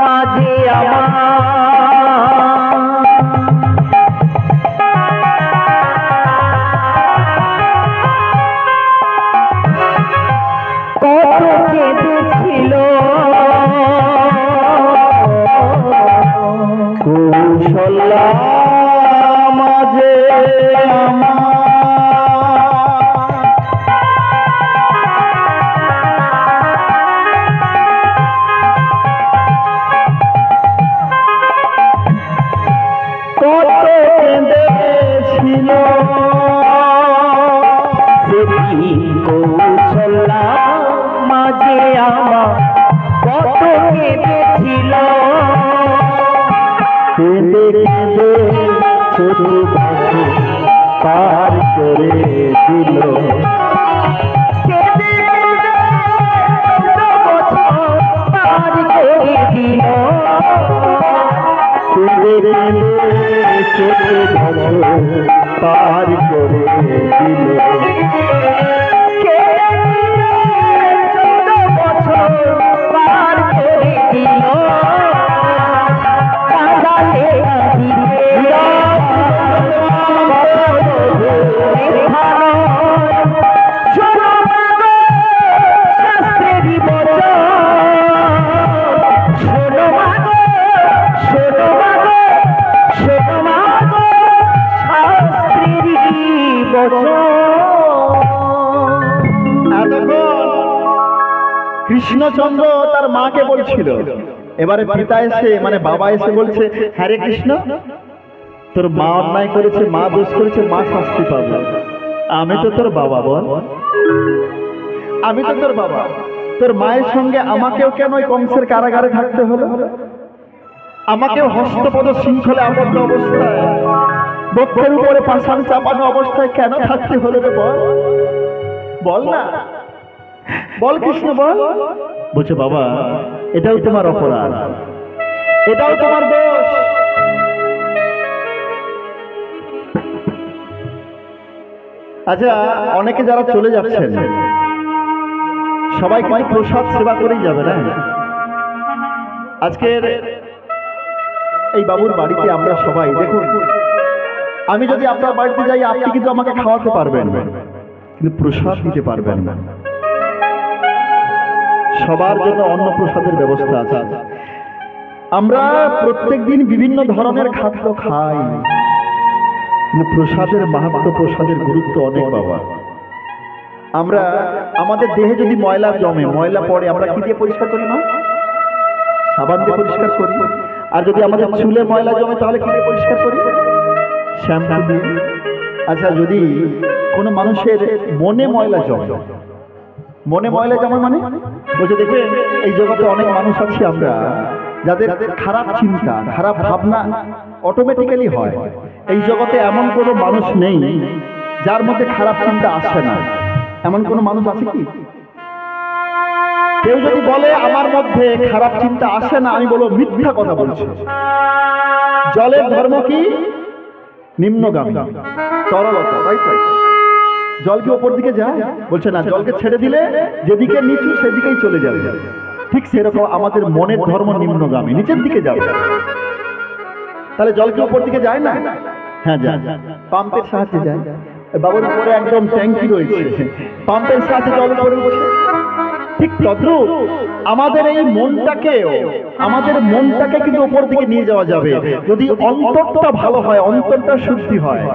মাঝে আমার কত কেঁদেছিল কৌশল্যা মাঝে আমার কত কেঁদেছিল সেদিন কৌশল্যা মাঝে আমার কত কেঁদেছিল কেঁদে কেঁদে ছোট বছর পার করে দিল কেঁদে কেঁদে ছোট বছর পার করে দিল কেঁদে কেঁদে ছোট বছর পার করে দিল কেঁদে কেঁদে ছোট বছর পার করে দিল কাঁদালে কাঁদিলে শোনো মাগো শাস্ত্রেরই বচন শোনো মাগো শোনো মাগো শোনো মাগো শাস্ত্রেরই বচন এতক্ষণ কৃষ্ণচন্দ্র তার মাকে বলছিল, এবারে পিতা এসে মানে বাবা এসে বলছে, হ্যাঁ রে কৃষ্ণ, তোর মা অন্যায় করেছে, মা দোষ করেছে, মা শাস্তি পাবে। আমি তো তোর বাবা, বল, আমি তো তোর বাবা। তোর মায়ের সঙ্গে আমাকেও কেন ওই কংসের কারাগারে থাকতে হলো? আমাকেও হস্তপদ শৃঙ্খলে আবদ্ধ অবস্থায়, বক্ষের উপরে পাষাণ চাপানো অবস্থায় কেন থাকতে হলো রে? বল, বল না, বল কৃষ্ণ, বল। বলছে, বাবা, এটাও তোমার অপরাধ, এটাও তোমার দোষ। আচ্ছা, অনেকে যারা চলে যাচ্ছেন সবাই কিন্তু প্রসাদ সেবা করেই যাবে না? আজকের এই বাবুর বাড়িতে আমরা সবাই, দেখুন, আমি যদি আপনার বাড়িতে যাই, আপনি কিন্তু আমাকে খাওয়াতে পারবেন, কিন্তু প্রসাদ দিতে পারবেন না। সবার জন্য অন্ন প্রসাদের ব্যবস্থা আছে। আমরা প্রত্যেকদিন বিভিন্ন ধরনের খাদ্য খাই, কিন্তু প্রসাদের মাহাত্ম্য, প্রসাদের গুরুত্ব অনেক বাবা। আমরা আমাদের দেহে যদি ময়লা জমে, ময়লা পড়ে, আমরা কি দিয়ে পরিষ্কার করি? না, সাবান দিয়ে পরিষ্কার করি। আর যদি আমাদের চুলে ময়লা জমে, তাহলে কি দিয়ে পরিষ্কার করি? শ্যাম্পু দিয়ে। আচ্ছা, যদি কোনো মানুষের মনে ময়লা জমে, মনে ময়লা জমা মানে বলছে, দেখবেন এই জগতে অনেক মানুষ আছে আমরা যাদের খারাপ চিন্তা, খারাপ ভাবনা অটোমেটিক্যালি হয়। এই জগতে এমন কোনো মানুষ নেই যার মধ্যে খারাপ চিন্তা আসে না। এমন কোনো মানুষ আছে কি? কেউ যদি বলে আমার মধ্যে খারাপ চিন্তা আসে না, আমি বলবো মিথ্যা কথা বলছে। জলের ধর্ম কি? নিম্নগামী, তরলতা, তাই তো? জল কি ওপর দিকে যায়? বলছে না, জলকে ছেড়ে দিলে যেদিকে নিচু সেদিকেই চলে যাবে। ঠিক সেরকম আমাদের মনের ধর্ম নিম্নগামী, নিচের দিকে যাবে। তাহলে জল কি ওপর দিকে যায় না? হ্যাঁ, যায়। পাম্পের সাহায্যে যায়। বাবুর উপরে একদম ট্যাঙ্কি রয়েছে, পাম্পের সাহায্যে জল উপরে উঠছে। ঠিক তদ্রূপ আমাদের এই মনটাকে কিন্তু উপর দিকে নিয়ে যাওয়া যাবে যদি অন্তরটা ভালো হয়, অন্তরটা শুদ্ধি হয়।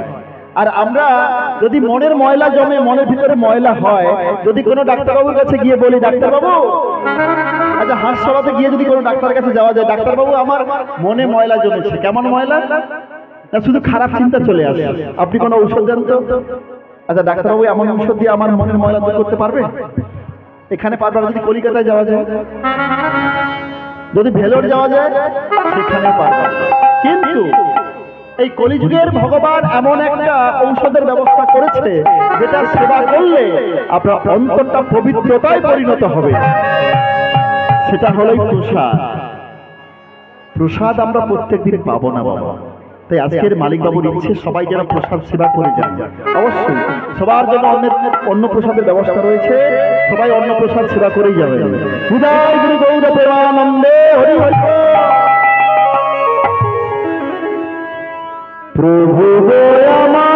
আর আমরা যদি মনের ময়লা জমে, মনের ভিতরে ময়লা হয়, যদি কোনো ডাক্তারবাবুর কাছে গিয়ে বলি, ডাক্তারবাবু, আচ্ছা, হাঁস সরাতে গিয়ে যদি কোনো ডাক্তারের কাছে যাওয়া যায়, ডাক্তারবাবু আমার মনে ময়লা জমেছে, কেমন ময়লা? না, শুধু খারাপ চিন্তা চলে আসে, আপনি কোনো ঔষধ দেন তো। আচ্ছা ডাক্তারবাবু, এমন ঔষধ দিয়ে আমার মনের ময়লা দূর করতে পারবে? এখানে পারবে না। যদি কলিকাতায় যাওয়া যায়, যদি ভেলোর যাওয়া যায়, সেখানে পারবে। কিন্তু এই কলিযুগের ভগবান এমন একটা ঔষধের ব্যবস্থা করেছে, যেটা সেবা করলে আপনার অন্তরটা পবিত্রতায় পরিণত হবে। সেটা হলো প্রসাদ। প্রসাদ আমরা প্রত্যেকদিন পাবো না বাবা। তাই আজকের মালিক বাবুর ইচ্ছে সবাই যেন প্রসাদ সেবা করে যান। অবশ্যই সবার জন্য অন্য প্রসাদের ব্যবস্থা রয়েছে, সবাই অন্নপ্রসাদ সেবা করেই যাবেন। বিদায় গুরু গৌর প্রেমানন্দে হরি হরি। প্রভু গো আমার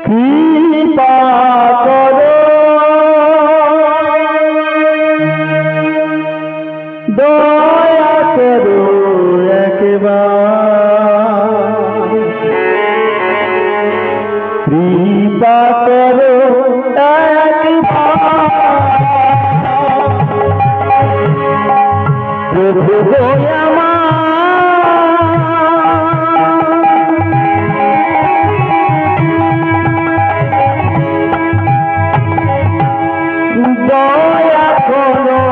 কৃপা করো, দয়া করো একবার, কৃপা করো একবার, প্রভু গো আমার দয়া করো,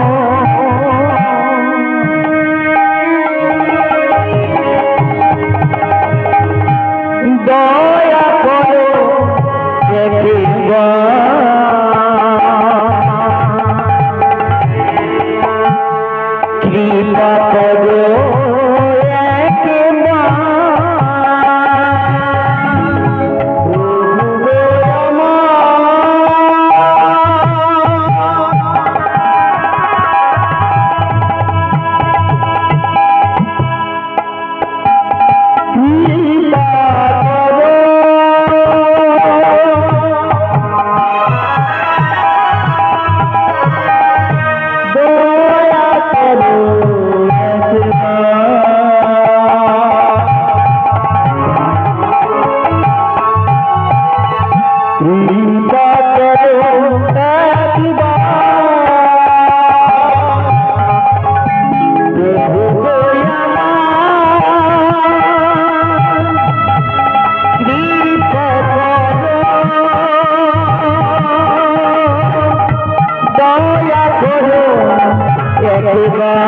দয়া করো একবার,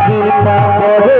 কৃপা করো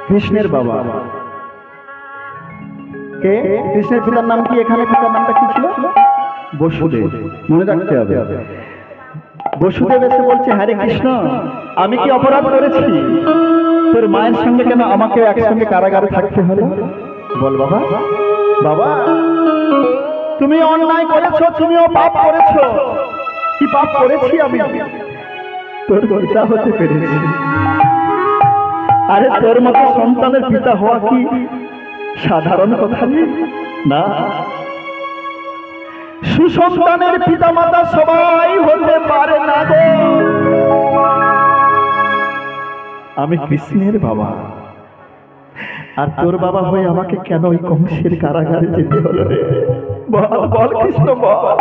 কৃষ্ণের বাবা কে? কৃষ্ণের পিতার নাম কি? এখানে পিতার নামটা কি ছিল? বসুদেব। মনে রাখতে হবে। বসুদেব এসে বলছে, হ্যাঁ রে কৃষ্ণ, আমি কি অপরাধ করেছি? তোর মায়ের সঙ্গে কেন আমাকে একসঙ্গে কারাগারে থাকতে হলো? বল বাবা। বাবা, তুমি অন্যায় করেছো, তুমিও পাপ করেছো। কি পাপ করেছি আমি? তোর পিতা হতে পেরেছি। আরে তোর মতো সন্তানের পিতা হওয়া কি সাধারণ কথা না? সুসন্তানের পিতা মাতা সবাই হতে পারে না গো। আমি কৃষ্ণের বাবা, আর তোর বাবা হয়ে আমাকে কেন ওই কংসের কারাগারে যেতে হলো রে? বল কৃষ্ণ, বল।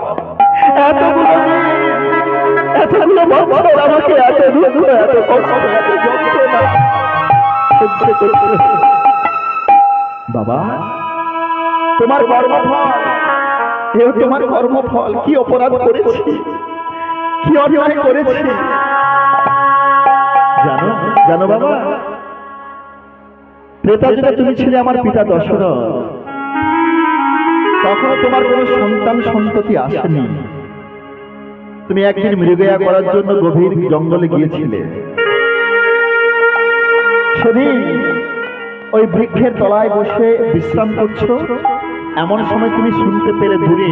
এতগুলো বছর আমাকে এত দুঃখ, এত কষ্ট, এত যন্ত্রণা বাবা, তোমার কর্মফল, এও তোমার কর্মফল। কি অপরাধ করেছি, কি অন্যায় করেছি জানো? জানো বাবা, ত্রেতা যুগে তুমি ছিলে আমার পিতা দশরথ, তখনও তোমার কোনো সন্তান সন্ততি আসেনি। তুমি একদিন মৃগয়া করার জন্য গভীর জঙ্গলে গিয়েছিলে। সেদিন ওই বৃক্ষের তলায় বসে বিশ্রাম করছো, এমন সময় তুমি শুনতে পেলে দূরে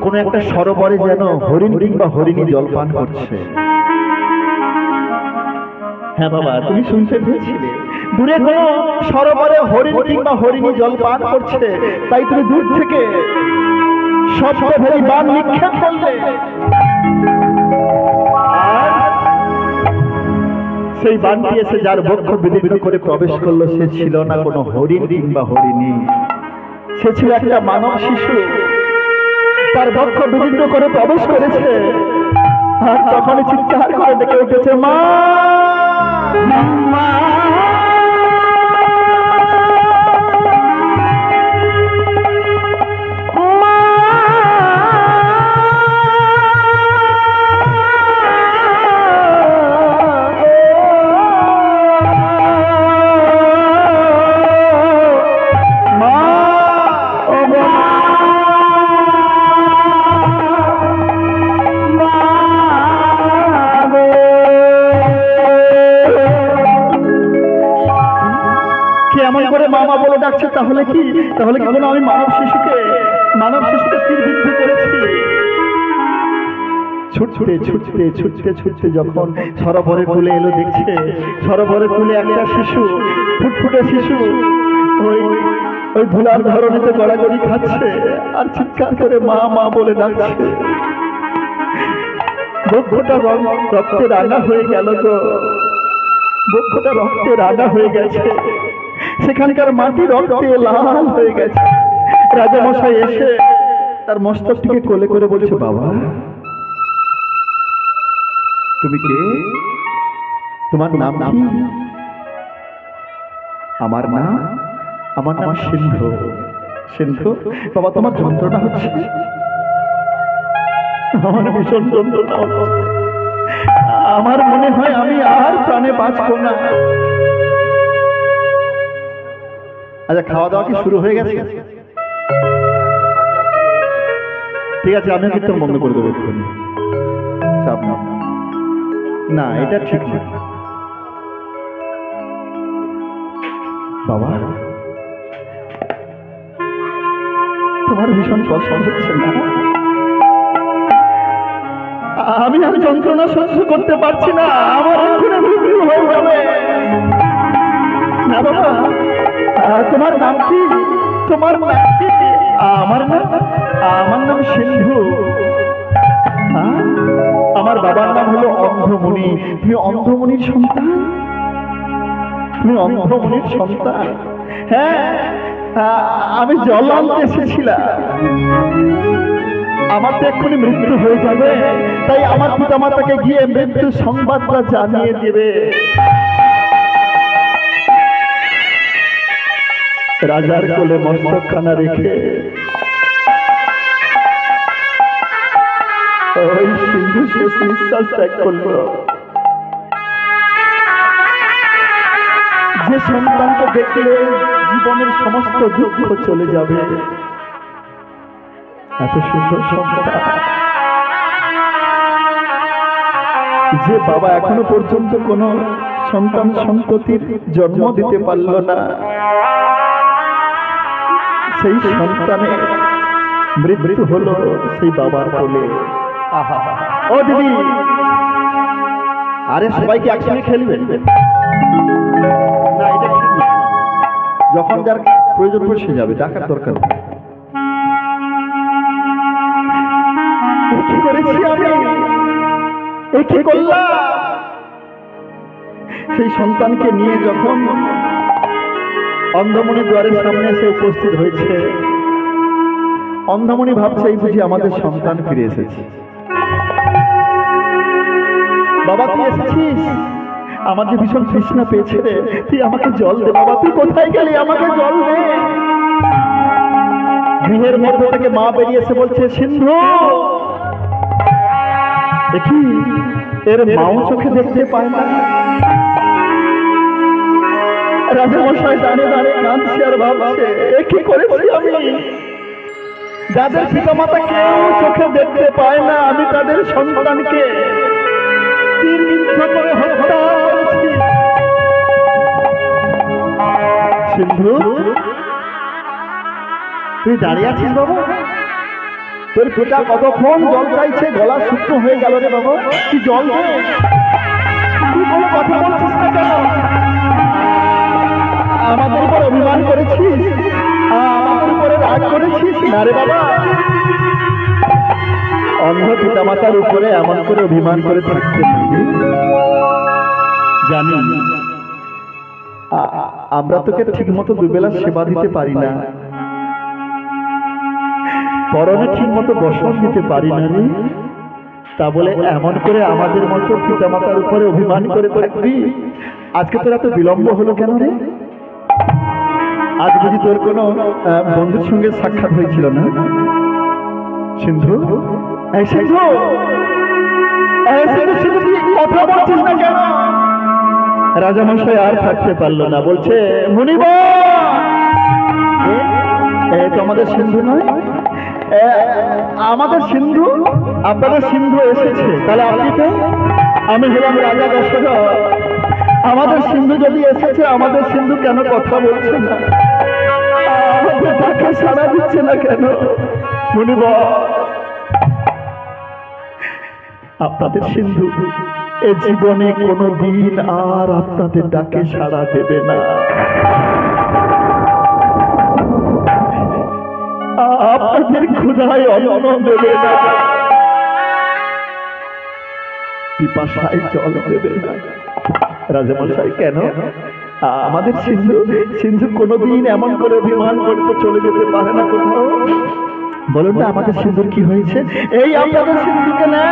কোন একটা সরোবরে যেন হরিণ কিংবা হরিণী জল পান করছে। হ্যাঁ বাবা, তুমি শুনতে পেয়েছিলে দূরে কোন সরোবরে হরিণ কিংবা হরিণী জল পান করছে। তাই তুমি দূর থেকে শব্দভেদী বাণ নিক্ষেপ করলে, আর সেই বাণটি এসে যার বক্ষ বিদীর্ণ করে প্রবেশ করলো সে ছিল না কোনো হরিণ কিংবা হরিণী, সে ছিল একটা মানব শিশু। তার বক্ষ বিদীর্ণ করে প্রবেশ করেছে, আর তখনই চিৎকার করে ডেকে উঠেছে, মা মা। মামা বলে ডাকছে, তাহলে কি কোনো আমি মানব শিশুকে তীরবিদ্ধ করেছি? ছুটতে ছুটতে ছুটতে ছুটতে যখন সরোবরের কূলে এলো, দেখছে সরোবরের কূলে একটা শিশু, ফুটফুটে শিশু, ওই ধুলার ধরনীতে গড়াগড়ি খাচ্ছে আর চিৎকার করে মা মা বলে ডাকছে। বক্ষটা রক্তে রাঙা হয়ে গেল গো, বক্ষটা রক্তে রাঙা হয়ে গেছে, সেখানকার মাটি রক্তে লাল হয়ে গেছে। রাজামশাই এসে তার মস্তকটিকে কোলে করে বলছে, বাবা তুমি কে? তোমার নাম কি? আমার নাম সিন্ধু। সিন্ধু বাবা, তোমার যন্ত্রণা হচ্ছে? আমার ভীষণ যন্ত্রণা হচ্ছে, আমার মনে হয় আমি আর প্রাণে বাঁচবো না। আচ্ছা, খাওয়া দাওয়া কি শুরু হয়ে গেছে? ঠিক আছে, আমিও কীর্তন বন্ধ করে দেবো এক্ষুনি, চাপ না, এটা ঠিক না। বাবা তোমার ভীষণ কষ্ট হচ্ছে না? আমি আর যন্ত্রণা সহ্য করতে পারছি না, আমার এক্ষুনি মৃত্যু হয়ে যাবে। না বাবা, তোমার নাম কি? তোমার নাম কি? আমার নাম সিন্ধু। আমার বাবার নাম হলো অন্ধমুনি। তুমি অন্ধমুনির সন্তান? তুমি অন্ধমুনির সন্তান? হ্যাঁ, আমি জল আনতে এসেছিলাম। আমার তো এক্ষুনি মৃত্যু হয়ে যাবে, তাই আমার পিতামাতাকে গিয়ে মৃত্যু সংবাদটা জানিয়ে দেবে। রাজার কোলে মস্তকখানা রেখে ওই সিন্ধু শেষ নিঃশ্বাস ত্যাগ করলো। যে সন্তানকে দেখলে জীবনের সমস্ত দুঃখ চলে যাবে, এত সুন্দর সন্তান যে বাবা এখনো পর্যন্ত কোনো সন্তান সন্ততির জন্ম দিতে পারল না, সেই সন্তানের মৃত্যু হলো সেই বাবার কোলে। ও দিদি, আরে সবাইকে একসঙ্গে খেলবে না, এটা ঠিক না। যখন যার প্রয়োজন পড়ে সে যাবে, ডাকার দরকার নেই। কি করেছি আমি? কি করলাম? সেই সন্তানকে নিয়ে যখন অন্ধমণি দ্বারের সামনে এসে উপস্থিত হয়েছে, অন্ধমণি ভাবছে এই বুঝি আমাদের সন্তান ফিরে এসেছে। বাবা তুই এসেছিস, আমার যে ভীষণ তৃষ্ণা পেয়েছে রে, তুই আমাকে জল দে। বাবা তুই কোথায় গেলি? আমাকে জল দে। গৃহের মধ্যে থেকে মা বেরিয়ে এসে বলছে, সিন্ধু দেখি এর মাও চোখে দেখতে পায় না। রাজামশাই দাঁড়িয়ে দাঁড়িয়ে কাঁদছে আর ভাবছে, কি করেছি আমি? যাদের পিতামাতা কেউ চোখে দেখতে পায় না, আমি তাদের সন্তানকে তীরবিদ্ধ করে হত্যা করেছি। সিন্ধু তুই দাঁড়িয়ে আছিস বাবা? তোর পিতা কতক্ষণ জল চাইছে, গলা শুকনো হয়ে গেল রে বাবা, তুই জল দে। তুই কোনো কথা বলছিস না কেন? আমাদের উপর অভিমান করেছিস, আমাদের উপরে রাগ করেছিস না রে বাবা? অন্ধ পিতামাতার উপরে এমন করে অভিমান করে থাকতে জানি। আমরা তোকে ঠিক মতো দুবেলা সেবা দিতে পারি না, পরনে ঠিক মতো বসন দিতে পারি না রে, তা বলে এমন করে আমাদের মতো পিতামাতার উপরে অভিমান করে থাকবি? আজকে তোর এত বিলম্ব হলো কেন রে? আজ বুঝি তোর কোনো বন্ধুর সঙ্গে সাক্ষাৎ হয়েছিল না? সিন্ধু, এই সিন্ধু, এই সিন্ধু, সিন্ধু, তুই কথা বলছিস না কেন? রাজামশাই আর থাকতে পারলো না, বলছে মুনিব, তো আমাদের সিন্ধু নয়? আমাদের সিন্ধু, আপনাদের সিন্ধু এসেছে, তাহলে আপনি তো? আমি হলাম রাজা দশরথ, আমাদের সিন্ধু যদি এসেছে, আমাদের সিন্ধু কেন কথা বলছে না? আমাদের তাকে সাড়া দিচ্ছে না কেন? মুনিব, আপনাদের সিন্ধু এ জীবনে কোনোদিন আর আপনাদের ডাকে সাড়া দেবে না। আপনাদের ক্ষুধায় অন্ন দেবে না, পিপাসায় জল দেবে না। রাজামশাই কেন? আমাদের সিন্ধু, সিন্ধু কোনোদিন এমন করে অভিমান করতে চলে যেতে পারে না কোথাও। বলুন না আমাদের সিন্ধুর কি হয়েছে? এই আপনাদের সিন্ধুকে না,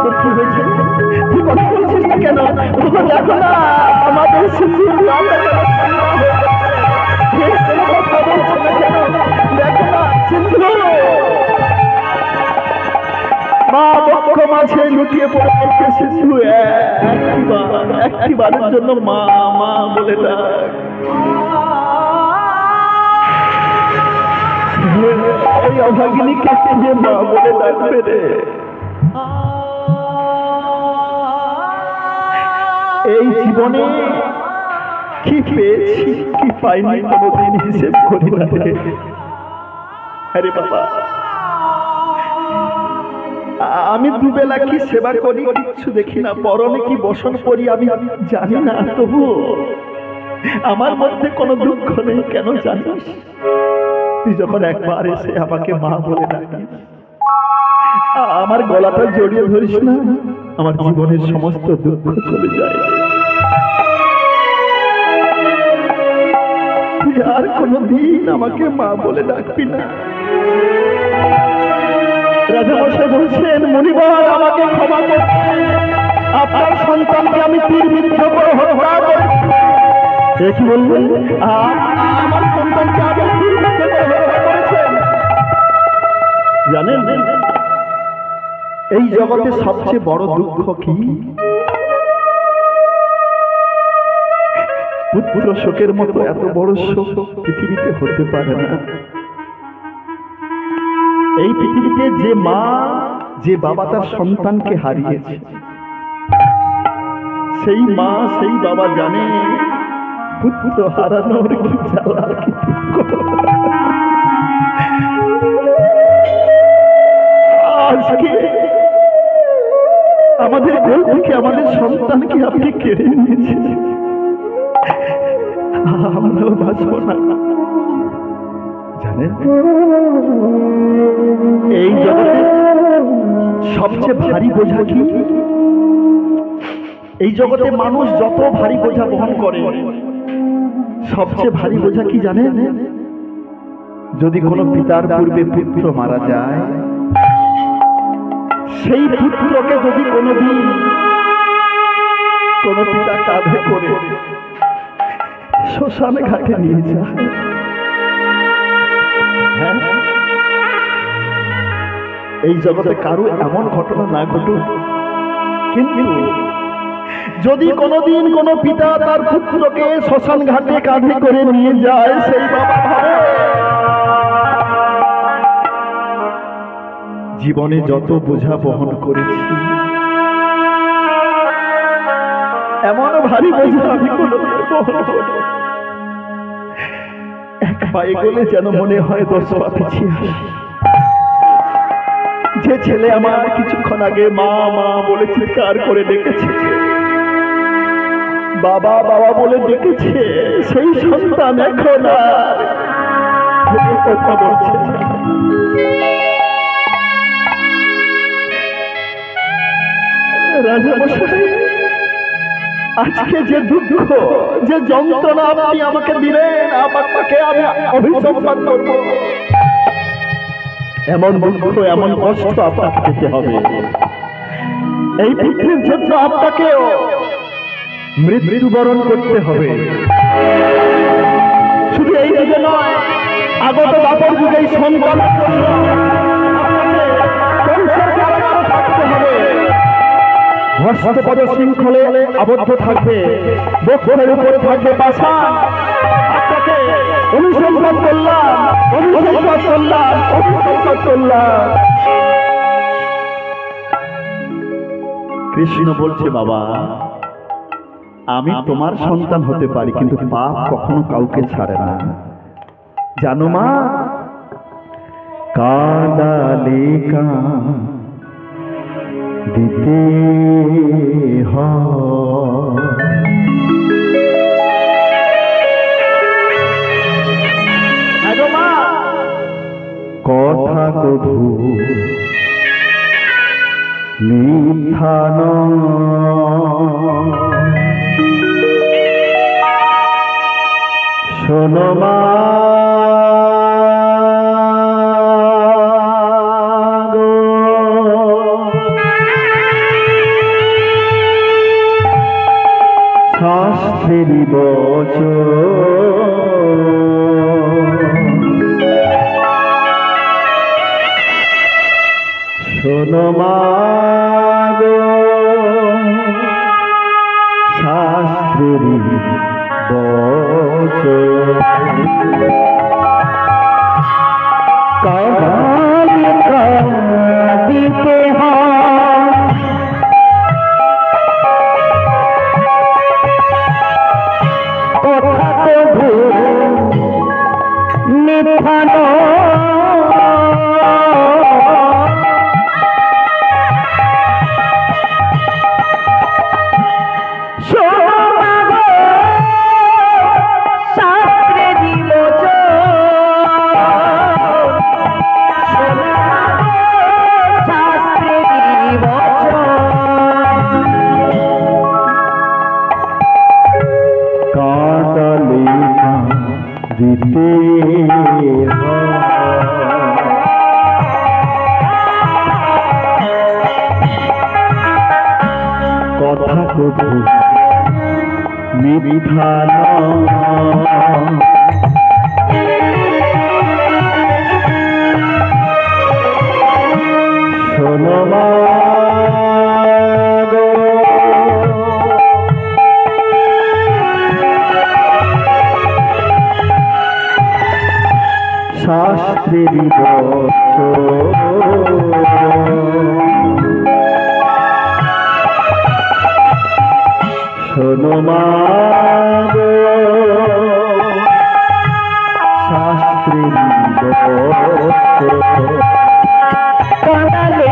তোর কি হয়েছে? তুই কথা বলছিস না কেন? দেখো না আমাদের সিন্ধু কথা বলছে না কেন? দেখো না সিন্ধু মা বক্ষ মাঝে লুটিয়ে পড়ে সিন্ধু একটি বারের জন্য মা মা বলে ডাক। এই অভাগিনী কাকে যে মা বলে ডাকবে রে? এই জীবনে কি পেয়েছি কি পাইনি কোনোদিন হিসেব করি না রে। আরে বাবা, আমি দুবেলা কি সেবা করি কিচ্ছু দেখি না, পরনে কি বসন করি আমি জানি না, তবু আমার মধ্যে কোনো দুঃখ নেই কেন জানিস? তুই যখন একবার এসে আমাকে মা বলে ডাকিস, আমার গলাটা জড়িয়ে ধরিস না, আমার জীবনের সমস্ত দুঃখ চলে যায়। তুই আর কোনোদিন আমাকে মা বলে ডাকবি না। রাজামশাই বলছেন মুনিবর আমাকে ক্ষমা করুন, আপনার সন্তানকে আমি তীরবিদ্ধ করে হত্যা করেছি। কি বলবেন? আমার সন্তানকে আপনি তীরবিদ্ধ করে হত্যা করেছেন। জানেন এই জগতে সবচেয়ে বড় দুঃখ কি? পুত্র শোকের মতো এত বড় শোক পৃথিবীতে হতে পারে না। এই পৃথিবীতে যে মা যে বাবা তার সন্তানকে হারিয়েছে, সেই মা সেই বাবা জানে পুত্র হারানোর কি জ্বালা, কি দুঃখ। আজকে আমাদের ঘর থেকে আমাদের সন্তানকে আপনি কেড়ে নিয়েছেন, আমরাও বাঁচব না। জানেন এই জগতে সবচেয়ে ভারী বোঝা কি? এই জগতে মানুষ যত ভারী বোঝা বহন করে, সবচেয়ে ভারী বোঝা কি জানেন? যদি কোনো পিতার পূর্বে পুত্র মারা যায়, সেই পুত্রকে যদি কোনোদিন কোন পিতা কাঁধে করে শ্মশান ঘাটে নিয়ে যায়, হ্যাঁ, এই জগতে কারো এমন ঘটনা না ঘটুক, কিন্তু যদি কোনোদিন কোন পিতা তার পুত্রকে শ্মশান ঘাটে কাঁধে করে নিয়ে যায়, সেই বাবা ভাবে জীবনে যত বোঝা বহন করেছি, এমন ভারী বোঝা আমি কোনোদিন বহন করি। এক পায়ে গেলে যেন মনে হয় 10 পা পিছিয়ে আসে। যে ছেলে আমার কিছুক্ষণ আগে মা মা বলে চিৎকার করে ডেকেছে, বাবা বাবা বলে ডেকেছে, সেই সন্তান এখন আর কথা বলছে না। রাজামশাই, আজকে যে দুঃখ, যে যন্ত্রণা আপনি আমাকে দিলেন, আপনাকে আমি অভিসম্পাদ করব। এমন দুঃখ, এমন কষ্ট আপনাকে পেতে হবে। এই পুত্রের জন্য আপনাকেও মৃত্যুবরণ করতে হবে। শুধু এই যুগে নয়, আগত বাপর যুগে এই সন্তানের জন্য থাকতে হবে। হস্তপদ শৃঙ্খলে আবদ্ধ থাকবে, বক্ষের উপরে থাকবে পাষাণ। আপনাকে অনুসম্পাদ করলাম, অনুসম্পাদ করলাম, অনুসম্পাদ করলাম। কৃষ্ণ বলছে, বাবা আমি তোমার সন্তান হতে পারি, কিন্তু পাপ কখনো কাউকে ছাড়ে না। জানো মা, কাঁদালে দিতে কথা কভু মিথ্যা শোনো মা, শাস্ত্রের বচন শোনো মা গো, শাস্ত্রের বচন। দিতে কথা কভু মিথ্যা কথা কভু মিথ্যা শোনো মা গো, শাস্ত্রের শোনো মা গো, শাস্ত্রের কাঁদালে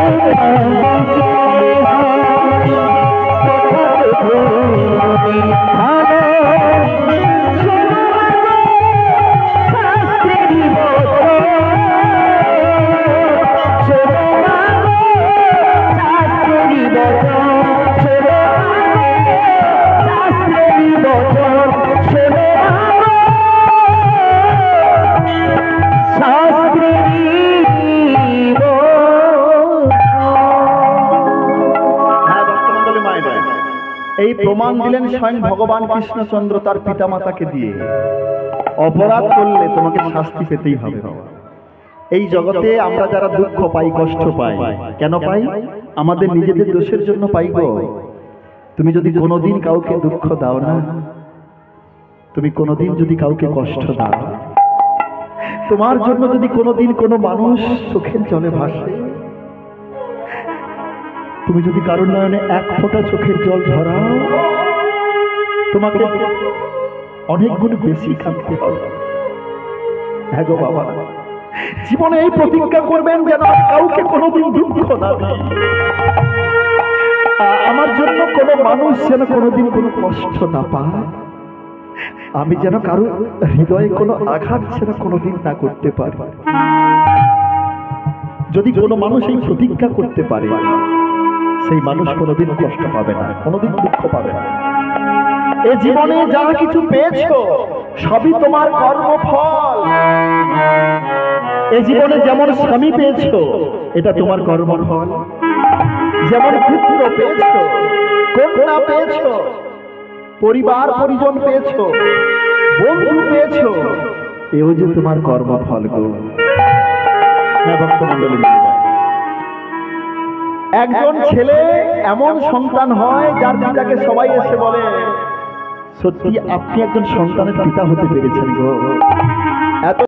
এই প্রমাণ দিলেন স্বয়ং ভগবান কৃষ্ণচন্দ্র তার পিতামাতাকে দিয়ে। অপরাধ করলে তোমাকে শাস্তি পেতেই হবে। এই জগতে আমরা যারা দুঃখ পাই, কষ্ট পাই, কেন পাই? আমাদের নিজেদের দোষের জন্য পাই গো। তুমি যদি কোনোদিন কাউকে দুঃখ দাও না, তুমি কোনোদিন যদি কাউকে কষ্ট দাও, তোমার জন্য যদি কোনোদিন কোনো মানুষ চোখের জলে ভাসে, তুমি যদি কারোর নয়নে এক ফোঁটা চোখের জল ঝরাও, তোমাকে অনেক গুণ বেশি কাঁদতে হবে। হ্যাঁ গো বাবা, জীবনে এই প্রতিজ্ঞা করবেন যেন কাউকে কোনোদিন দুঃখ না দিই। আমার জন্য কোনো মানুষ যেন কোনোদিন কোনো কষ্ট না পায়, আমি যেন কারো হৃদয়ে কোনো আঘাত যেন কোনোদিন না করতে পারি। যদি কোনো মানুষ এই প্রতিজ্ঞা করতে পারে, সেই মানুষ কোনোদিন কষ্ট পাবে না, কোনোদিন দুঃখ পাবে না। এ জীবনে যা কিছু পেয়েছো সবই তোমার কর্মফল। এ জীবনে যেমন স্বামী পেয়েছো, এটা তোমার কর্মফল। যেমন পুত্র পেয়েছো, কন্যা পেয়েছো, পরিবার পরিজন পেয়েছো, বন্ধু পেয়েছো, এও যে তোমার কর্মফল গো। হ্যাঁ ভক্তমণ্ডলী, একজন ছেলে এমন সন্তান হয় যার পিতাকে সবাই এসে বলে, সত্যি আপনি একজন সন্তানের পিতা হতে পেরেছেন গো। এত